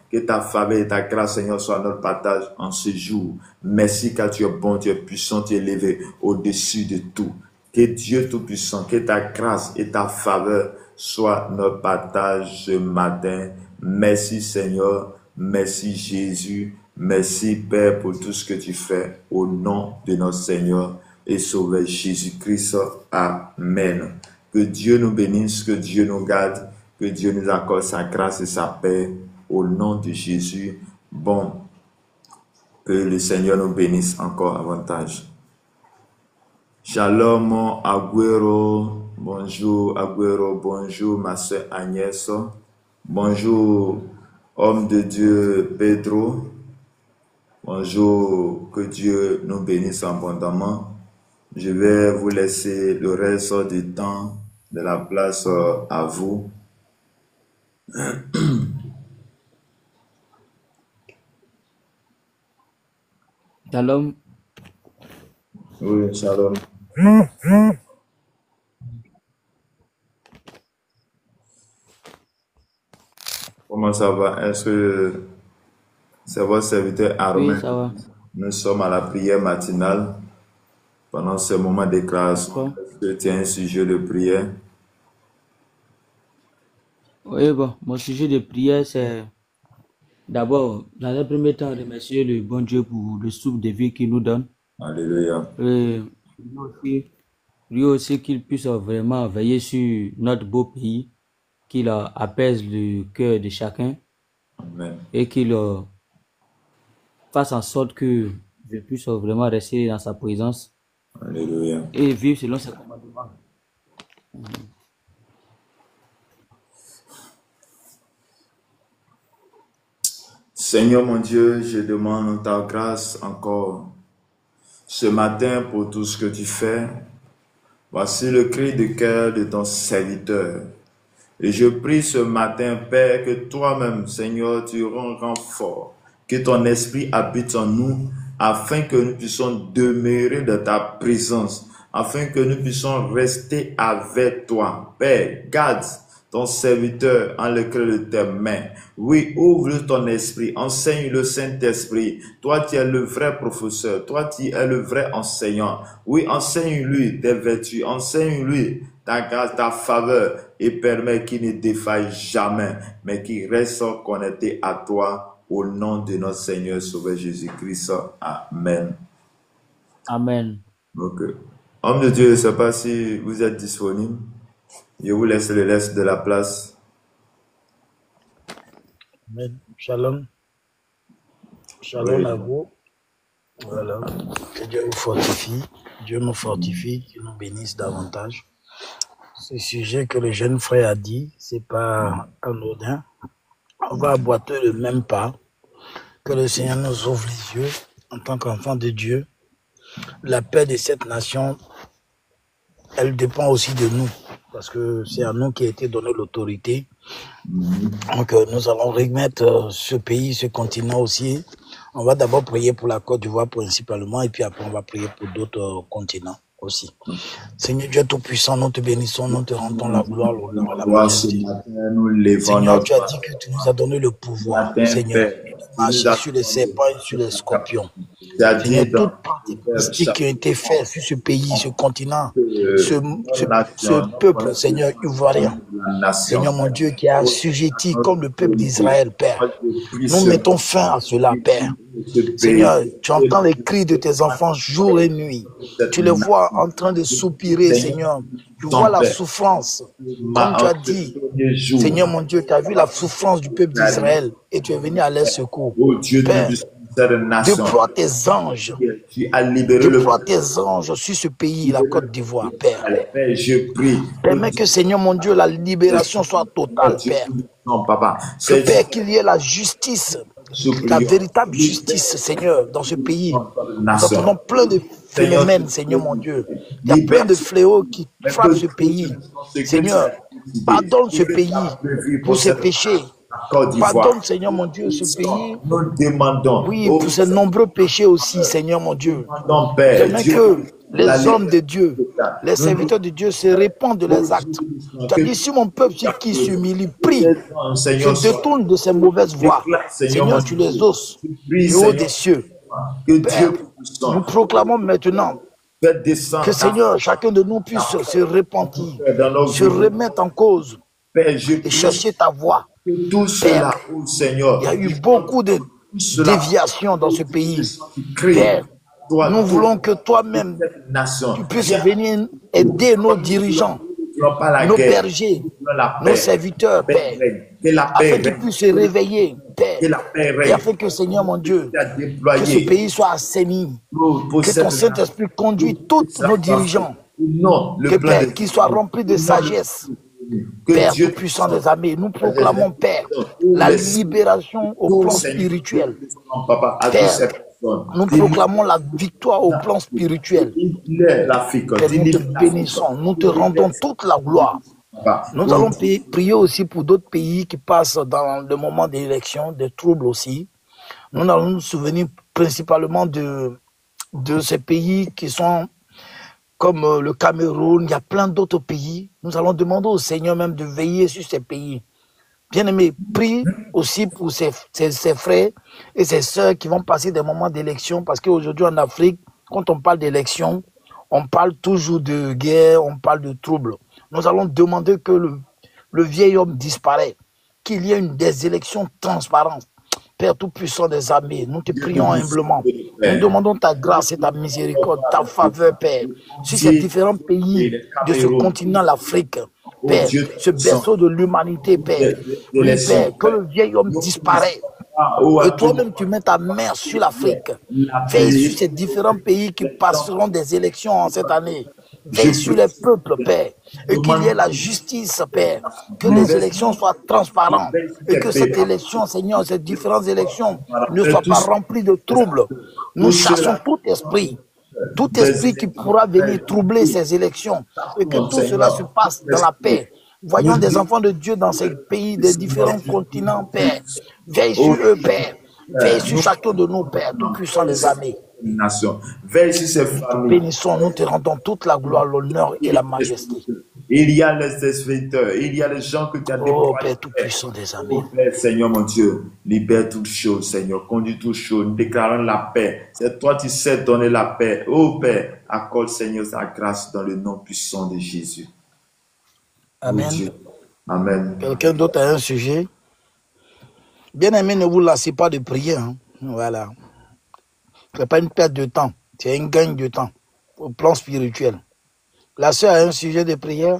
Que ta faveur et ta grâce, Seigneur, soient notre partage en ce jour. Merci car tu es bon, tu es puissant, tu es élevé au-dessus de tout. Que Dieu Tout-Puissant, que ta grâce et ta faveur soient notre partage ce matin. Merci Seigneur, merci Jésus, merci Père pour tout ce que tu fais au nom de notre Seigneur et Sauveur Jésus-Christ. Amen. Que Dieu nous bénisse, que Dieu nous garde, que Dieu nous accorde sa grâce et sa paix. Au nom de Jésus, bon, que le Seigneur nous bénisse encore avantage. Shalom, Agüero, bonjour Agüero, bonjour ma soeur Agnès, bonjour homme de Dieu Pedro, bonjour, que Dieu nous bénisse abondamment. Je vais vous laisser le reste du temps, de la place à vous. Shalom. Oui, shalom. Comment ça va? Est-ce que c'est votre serviteur Armin? Oui, ça va. Nous sommes à la prière matinale. Pendant ce moment de déclaration, est-ce que tu as un sujet de prière? Oui, bon, mon sujet de prière, c'est d'abord, dans un premier temps, remercier le bon Dieu pour le souffle de vie qu'il nous donne. Alléluia. Et lui aussi qu'il puisse vraiment veiller sur notre beau pays, qu'il apaise le cœur de chacun. Amen. Et qu'il fasse en sorte que je puisse vraiment rester dans sa présence. Alléluia. Et vivre selon ses commandements. Seigneur mon Dieu, je demande ta grâce encore ce matin pour tout ce que tu fais. Voici le cri de cœur de ton serviteur. Et je prie ce matin, Père, que toi-même, Seigneur, tu rends fort, que ton esprit habite en nous, afin que nous puissions demeurer de ta présence, afin que nous puissions rester avec toi. Père, garde ton serviteur en le creux de tes mains. Oui, ouvre ton esprit, enseigne le Saint-Esprit. Toi, tu es le vrai professeur. Toi, tu es le vrai enseignant. Oui, enseigne-lui tes vertus. Enseigne-lui ta grâce, ta faveur et permet qu'il ne défaille jamais, mais qu'il reste connecté à toi au nom de notre Seigneur Sauveur Jésus-Christ. Amen. Amen. Ok. Homme de Dieu, je ne sais pas si vous êtes disponible. Je vous laisse le reste de la place. Amen. Shalom. Shalom à vous. Voilà. Que Dieu vous fortifie. Dieu nous fortifie, qu'il nous bénisse davantage. Ce sujet que le jeune frère a dit, c'est pas anodin. On va aboiter le même pas. Que le Seigneur nous ouvre les yeux en tant qu'enfants de Dieu. La paix de cette nation, elle dépend aussi de nous. Parce que c'est à nous qui a été donné l'autorité. Donc nous allons remettre ce pays, ce continent aussi. On va d'abord prier pour la Côte d'Ivoire principalement, et puis après on va prier pour d'autres continents aussi. Seigneur Dieu Tout-Puissant, nous te bénissons, nous te rendons la gloire, l'honneur, la majesté. Seigneur, tu as dit que tu nous as donné le pouvoir, Seigneur, de marcher sur les serpents et sur les scorpions. Seigneur, toute pratique qui a été faite sur ce pays, ce continent, ce peuple, Seigneur, ivoirien, Seigneur mon Dieu, qui a assujetti comme le peuple d'Israël, Père. Nous mettons fin à cela, Père. Seigneur, tu entends les cris de tes enfants jour et nuit. Tu les vois en train de soupirer, Seigneur. Tu vois la souffrance, comme tu as dit. Seigneur mon Dieu, tu as vu la souffrance du peuple d'Israël et tu es venu à leur secours. Père, déploie tes anges. Déploie tes anges sur ce pays, la Côte d'Ivoire, Père. Permets que, Seigneur mon Dieu, la libération soit totale, Père. Que, Père, qu'il y ait la justice la véritable justice, Seigneur, dans ce pays. Nous entendons plein de phénomènes, Seigneur mon Dieu. Il y a plein de fléaux qui frappent ce pays. Seigneur, pardonne ce pays pour ses péchés. Pardonne, Seigneur mon Dieu, ce pays. Nous demandons. Oui, pour ses nombreux péchés aussi, Seigneur mon Dieu. J'aimerais que les hommes de Dieu, les serviteurs de Dieu se répandent de leurs actes. Tu as dit, si mon peuple qui s'humilie, prie, se détourne de ses mauvaises voies, Seigneur, tu les oses du haut des cieux. Père, nous proclamons maintenant que, Seigneur, chacun de nous puisse se repentir, se remettre en cause et chercher ta voie. Père, il y a eu beaucoup de déviations dans ce pays. Père, nous voulons que toi-même, tu puisses venir aider nos dirigeants, nos bergers, nos serviteurs, Père, afin qu'ils puissent se réveiller, Père, et afin que, Seigneur mon Dieu, que ce pays soit assaini, que ton Saint-Esprit conduise tous nos dirigeants, que, Père, qu'ils soient remplis de sagesse. Père tout-puissant des armées, nous proclamons, Père, la libération au plan spirituel. Père, nous proclamons la victoire au plan spirituel. Père, nous te bénissons, nous te rendons toute la gloire. Nous allons prier aussi pour d'autres pays qui passent dans le moment d'élection, des troubles aussi. Nous allons nous souvenir principalement de ces pays qui sont comme le Cameroun, il y a plein d'autres pays. Nous allons demander au Seigneur même de veiller sur ces pays. Bien-aimés, prie aussi pour ses frères et ses sœurs qui vont passer des moments d'élection, parce qu'aujourd'hui en Afrique, quand on parle d'élection, on parle toujours de guerre, on parle de troubles. Nous allons demander que le vieil homme disparaisse, qu'il y ait des élections transparentes. Père tout-puissant des armées, nous te prions humblement. Nous demandons ta grâce et ta miséricorde, ta faveur, Père, sur ces différents pays de ce continent, l'Afrique. Père, ce berceau de l'humanité, Père. Oui, Père, que le vieil homme disparaisse. Et toi-même, tu mets ta main sur l'Afrique. Veille sur ces différents pays qui passeront des élections en cette année. Veille sur les peuples, Père. Et qu'il y ait la justice, Père. Que les élections soient transparentes. Et que cette élection, Seigneur, ces différentes élections ne soient pas remplies de troubles. Nous chassons tout esprit qui pourra venir troubler ces élections. Et que tout cela se passe dans la paix. Voyons des enfants de Dieu dans ces pays, des différents continents, Père. Veille sur eux, Père. Veille sur chacun de nous, Père, tout-puissant des armées. Veille sur ces familles. Bénissons, nous te rendons toute la gloire, l'honneur et la majesté. Il y a les serviteurs, il y a les gens que tu as déployés. Oh Père tout-puissant des armées. Oh Père, Seigneur mon Dieu, libère toutes choses, Seigneur, conduis toutes choses, nous déclarons la paix. C'est toi qui sais donner la paix. Oh Père, accorde, Seigneur, ta grâce dans le nom puissant de Jésus. Amen. Oh Amen. Quelqu'un d'autre a un sujet? Bien-aimé, ne vous lassez pas de prier. Hein? Voilà. Ce n'est pas une perte de temps, c'est une gagne de temps au plan spirituel. La sœur a un sujet de prière?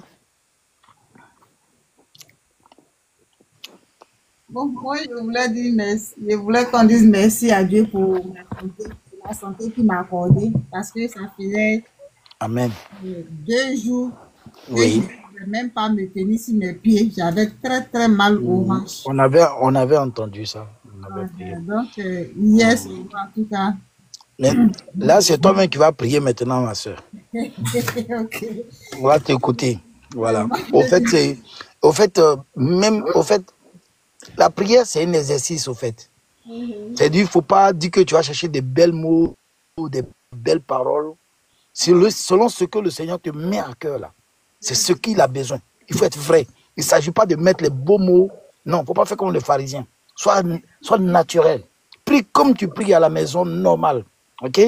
Bon, moi, je voulais dire merci. Je voulais qu'on dise merci à Dieu pour la santé qu'il m'a accordée, parce que ça faisait Amen. 2 jours que Oui. je ne pouvais même pas me tenir sur mes pieds. J'avais très très mal aux hanches. On avait entendu ça. On avait prié. Donc, hier, en tout cas. Mais là, c'est toi-même qui vas prier maintenant, ma soeur. Okay. On va t'écouter. Voilà. Au fait, la prière, c'est un exercice, au fait. C'est-à-dire, il ne faut pas dire que tu vas chercher des belles mots ou des belles paroles. Selon ce que le Seigneur te met à cœur, là. C'est ce qu'il a besoin. Il faut être vrai. Il ne s'agit pas de mettre les beaux mots. Non, il ne faut pas faire comme les pharisiens. Sois naturel. Prie comme tu pries à la maison, normal. OK?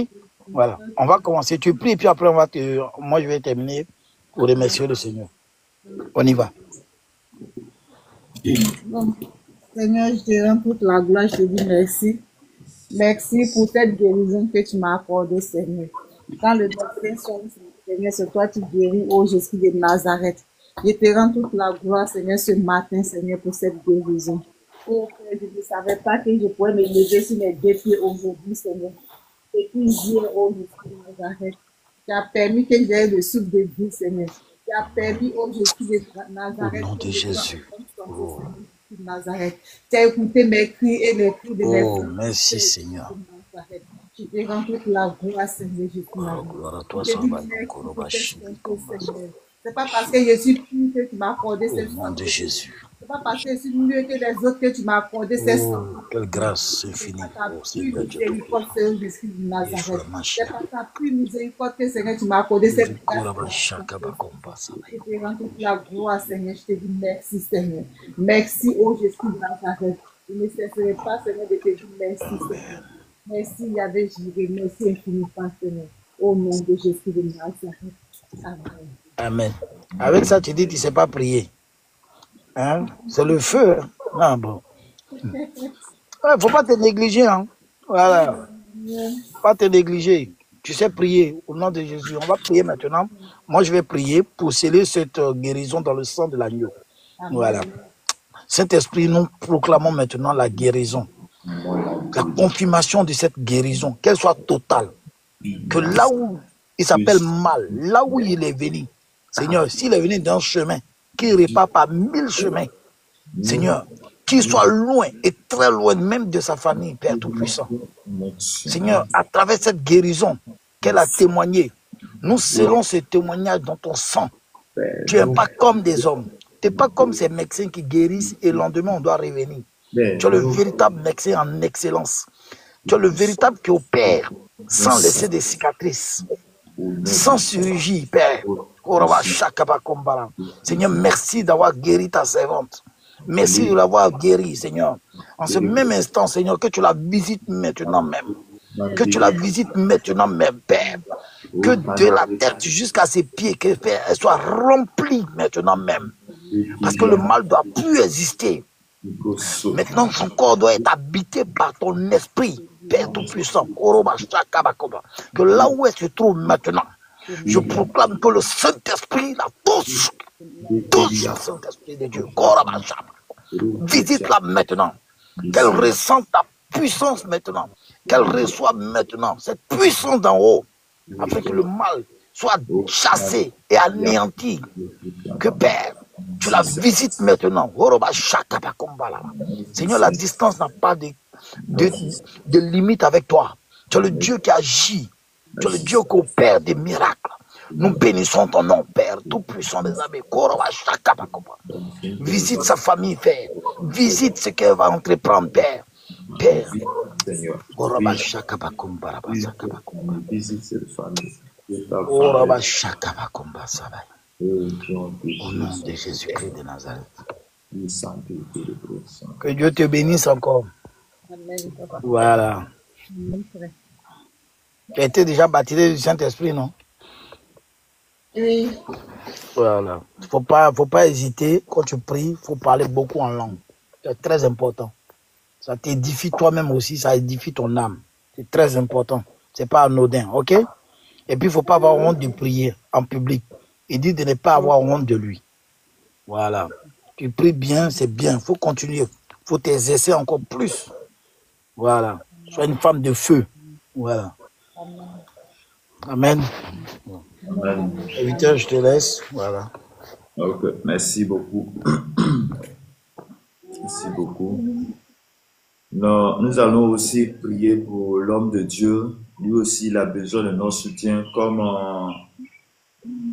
Voilà. On va commencer. Tu pries, puis après, moi, je vais terminer pour remercier le Seigneur. On y va. Bon, Seigneur, je te rends toute la gloire. Je te dis merci. Merci pour cette guérison que tu m'as accordée, Seigneur. Quand le docteur sonne, Seigneur, c'est toi qui guéris, ô Jésus de Nazareth. Je te rends toute la gloire, Seigneur, ce matin, Seigneur, pour cette guérison. Oh Père, je ne savais pas que je pourrais me lever sur mes 2 pieds aujourd'hui, Seigneur. Et puis dire, oh Jésus de Nazareth, tu as permis que j'aie le souffle de vie, Seigneur. Tu as permis, oh Jésus de Nazareth, au nom de Jésus. Jésus de Nazareth. Tu as écouté mes cris et les cris de mes Oh, frères. merci Seigneur. Je te rends toute la gloire, Seigneur Jésus de Oh, Nazareth. gloire à Je toi, te dis Samba, merci Yokoro, pour tes Bashi, santé, Komba, Seigneur. C'est pas parce que je suis pure que tu m'as accordé au cette nom de santé. Jésus. C'est pas parce que je suis mieux que les autres que tu m'as accordé cette santé. Oh, quelle grâce C'est infinie. par ta Oh, pure Seigneur Dieu miséricorde, Tout-Puissant. Seigneur Jésus de Nazareth. Yeshua C'est Mashiach. par ta pure miséricorde que, Seigneur, tu m'as accordé cette grâce. Yokoro, Bashaka, Bakomba, Samba, Je te rends toute la gloire, Seigneur. Je te dis merci, Seigneur. Merci, ô Jésus de Nazareth. Je ne cesserai pas, Seigneur, de te dire merci, Seigneur. Merci, Yahvé Jireh. Merci infiniment, Seigneur. Au nom de Jésus de Nazareth. Amen. Amen. Avec ça, tu dis que tu ne sais pas prier. Hein? C'est le feu. Hein? Ah bon. Il ne faut pas te négliger. Hein? Voilà. Pas te négliger. Tu sais prier au nom de Jésus. On va prier maintenant. Moi, je vais prier pour sceller cette guérison dans le sang de l'agneau. Voilà. Saint-Esprit, nous proclamons maintenant la guérison. La confirmation de cette guérison, qu'elle soit totale. Que là où il s'appelle mal, là où il est venu, Seigneur, s'il est venu d'un chemin, qu'il répare par 1000 chemins, Seigneur, qu'il soit loin et très loin même de sa famille, Père Tout-Puissant. Seigneur, à travers cette guérison qu'elle a témoignée, nous scellons ce témoignage dans ton sang. Tu n'es pas comme des hommes. Tu n'es pas comme ces médecins qui guérissent et le lendemain on doit revenir. Tu es le véritable médecin en excellence. Tu es le véritable qui opère sans laisser des cicatrices, sans chirurgie, Père. Seigneur, merci d'avoir guéri ta servante. Merci de l'avoir guéri, Seigneur. En ce même instant, Seigneur, que tu la visites maintenant même. Que tu la visites maintenant même, Père. Que de la tête jusqu'à ses pieds, que Père, elle soit remplie maintenant même. Parce que le mal ne doit plus exister. Maintenant, son corps doit être habité par ton esprit, Père Tout-Puissant. Que là où elle se trouve maintenant, je proclame que le Saint-Esprit la touche. Touche le Saint-Esprit de Dieu. Visite-la maintenant. Qu'elle ressente ta puissance maintenant. Qu'elle reçoive maintenant cette puissance d'en haut. Afin que le mal soit chassé et anéanti. Que Père, tu la visites maintenant. Seigneur, la distance n'a pas de limite avec toi. Tu es le Dieu qui agit. Tu es le Dieu qui opère des miracles. Nous bénissons ton nom, Père, tout-puissant des armées. Visite sa famille, Père. Visite ce qu'elle va entreprendre, Père. Père. Visite cette famille. Au nom de Jésus-Christ de Nazareth. Que Dieu te bénisse encore. Amen, papa. Voilà. Amen, frère. Tu as été déjà baptisé du Saint-Esprit, non? Oui. Voilà. Faut pas hésiter. Quand tu pries, il faut parler beaucoup en langue. C'est très important. Ça t'édifie toi-même aussi, ça édifie ton âme. C'est très important. C'est pas anodin, ok? Et puis, il ne faut pas avoir honte de prier en public. Il dit de ne pas avoir honte de lui. Voilà. Tu pries bien, c'est bien. Il faut continuer. Il faut t'exercer encore plus. Voilà. Sois une femme de feu. Voilà. Amen. Amen. 8 heures, je te laisse. Voilà. Ok, merci beaucoup. Merci beaucoup. Nous allons aussi prier pour l'homme de Dieu. Lui aussi, il a besoin de notre soutien. Comme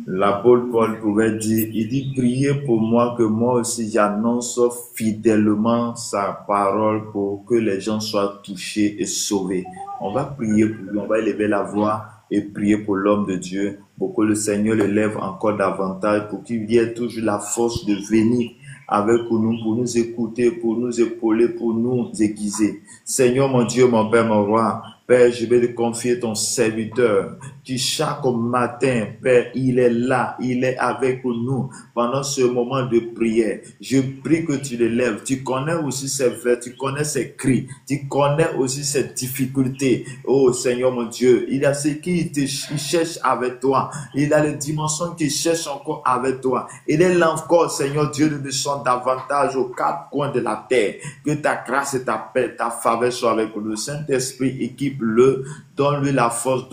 l'apôtre Paul pouvait dire, il dit, priez pour moi que moi aussi j'annonce fidèlement sa parole pour que les gens soient touchés et sauvés. On va prier pour lui, on va élever la voix et prier pour l'homme de Dieu, pour que le Seigneur l'élève encore davantage, pour qu'il y ait toujours la force de venir avec nous, pour nous écouter, pour nous épauler, pour nous aiguiser. Seigneur, mon Dieu, mon Père, mon Roi, Père, je vais te confier ton serviteur, qui chaque matin, Père, il est là, il est avec nous pendant ce moment de prière. Je prie que tu l'élèves. Tu connais aussi ses vers, tu connais ses cris, tu connais aussi ses difficultés. Oh Seigneur mon Dieu, il y a ceux qui cherchent avec toi. Il y a les dimensions qui cherchent encore avec toi. Il est là encore, Seigneur Dieu, nous descendons davantage aux quatre coins de la terre. Que ta grâce et ta paix, ta faveur soient avec nous. Saint-Esprit, équipe-le, donne-lui la force,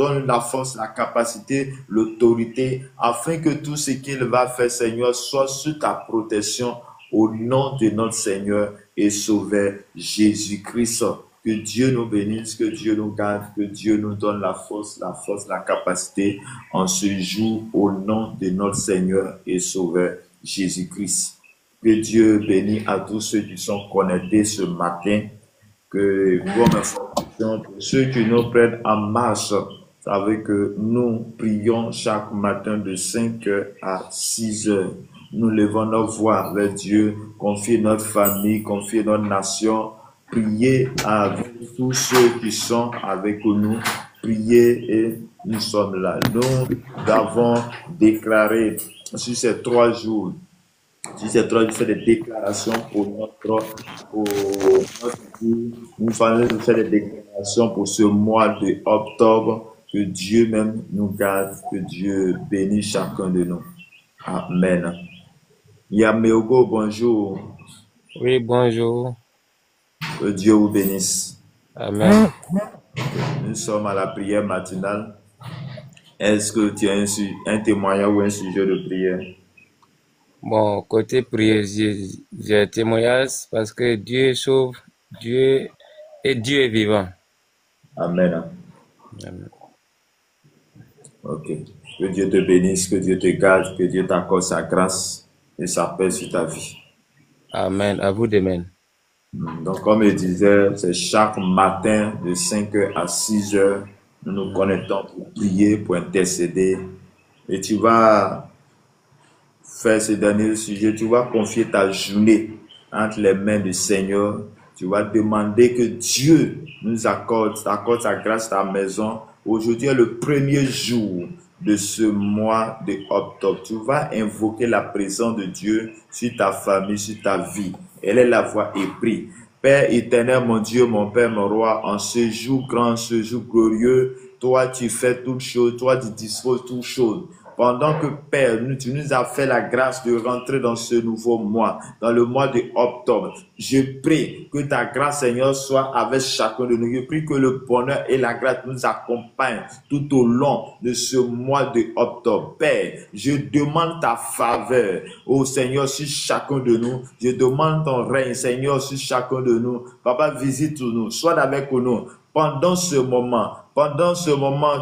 la capacité, l'autorité, afin que tout ce qu'il va faire, Seigneur, soit sous ta protection au nom de notre Seigneur et Sauveur Jésus-Christ. Que Dieu nous bénisse, que Dieu nous garde, que Dieu nous donne la force, la capacité en ce jour au nom de notre Seigneur et Sauveur Jésus-Christ. Que Dieu bénisse à tous ceux qui sont connectés ce matin. Que comme information pour ceux qui nous prennent en marche, vous savez que nous prions chaque matin de 5 heures à 6 heures. Nous levons nos voix vers Dieu, confier notre famille, confier notre nation, prier avec tous ceux qui sont avec nous, prier et nous sommes là. Nous avons déclaré sur ces 3 jours, fait des déclarations pour notre vie. Nous allons faire des déclarations pour ce mois de octobre. Que Dieu même nous garde, que Dieu bénisse chacun de nous. Amen. Yameogo, bonjour. Oui, bonjour. Que Dieu vous bénisse. Amen. Nous sommes à la prière matinale. Est-ce que tu as un témoignage ou un sujet de prière? Bon, côté prière, j'ai un témoignage parce que Dieu sauve, Dieu est vivant. Amen. Amen. Ok. Que Dieu te bénisse, que Dieu te garde, que Dieu t'accorde sa grâce et sa paix sur ta vie. Amen. À vous de même. Donc, comme je disais, c'est chaque matin de 5 heures à 6 heures, nous nous connectons pour prier, pour intercéder. Et tu vas faire ce dernier sujet, tu vas confier ta journée entre les mains du Seigneur. Tu vas demander que Dieu nous accorde sa grâce à ta maison. Aujourd'hui est le premier jour de ce mois de octobre. Tu vas invoquer la présence de Dieu sur ta famille, sur ta vie. Elle est la voix et prie. Père éternel, mon Dieu, mon Père, mon roi, en ce jour grand, ce jour glorieux, toi tu fais toutes choses, toi tu disposes toutes choses. Pendant que Père, tu nous as fait la grâce de rentrer dans ce nouveau mois, dans le mois de octobre. Je prie que ta grâce, Seigneur, soit avec chacun de nous. Je prie que le bonheur et la grâce nous accompagnent tout au long de ce mois de octobre. Père, je demande ta faveur, ô Seigneur, sur chacun de nous. Je demande ton règne, Seigneur, sur chacun de nous. Papa, visite-nous, sois avec nous. Pendant ce moment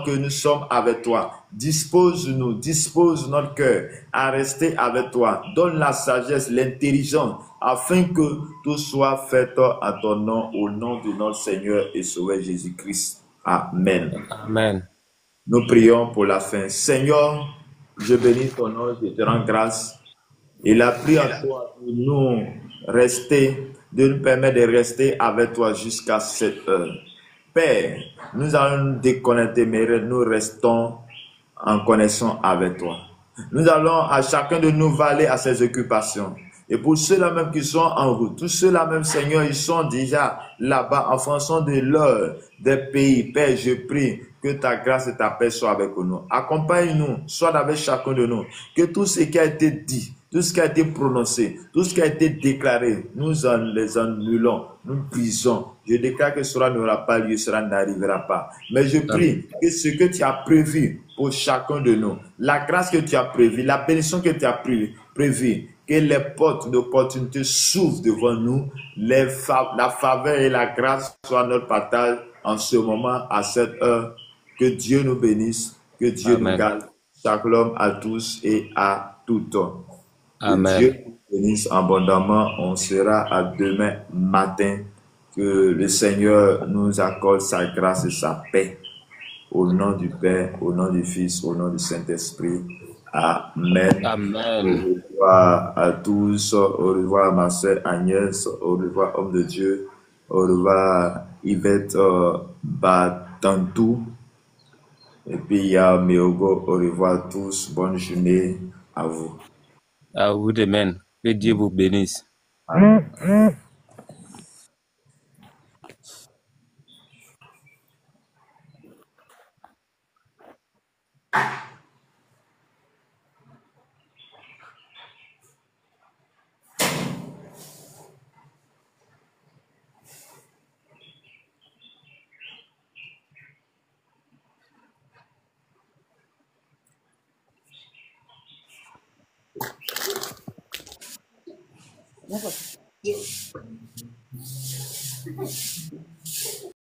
que nous sommes avec toi, dispose-nous, dispose notre cœur à rester avec toi. Donne la sagesse, l'intelligence, afin que tout soit fait à ton nom, au nom de notre Seigneur et Sauveur Jésus-Christ. Amen. Amen. Nous prions pour la fin. Seigneur, je bénis ton nom, je te rends grâce. Il a pris à toi de nous rester, de nous permettre de rester avec toi jusqu'à cette heure. Père, nous allons nous déconnecter, mais nous restons en connexion avec toi. Nous allons à chacun de nous valer à ses occupations. Et pour ceux-là même qui sont en route, tous ceux-là même, Seigneur, ils sont déjà là-bas en fonction de l'heure des pays. Père, je prie que ta grâce et ta paix soient avec nous. Accompagne-nous, sois avec chacun de nous. Que tout ce qui a été dit, tout ce qui a été prononcé, tout ce qui a été déclaré, nous les annulons, nous brisons. Je déclare que cela n'aura pas lieu, cela n'arrivera pas. Mais je prie que ce que tu as prévu pour chacun de nous, la grâce que tu as prévue, la bénédiction que tu as prévue, que les portes d'opportunité s'ouvrent devant nous, la faveur et la grâce soient notre partage en ce moment, à cette heure. Que Dieu nous bénisse, que Dieu nous garde, chaque homme à tous et à tout temps. Que Dieu nous bénisse abondamment. On sera à demain matin. Que le Seigneur nous accorde sa grâce et sa paix. Au nom du Père, au nom du Fils, au nom du Saint-Esprit. Amen. Amen. Au revoir à tous. Au revoir à ma sœur Agnès. Au revoir, homme de Dieu. Au revoir, Yvette Batantou. Et puis il y a Méogo. Au revoir à tous. Bonne journée à vous. À vous de même. Que Dieu vous bénisse. Amen.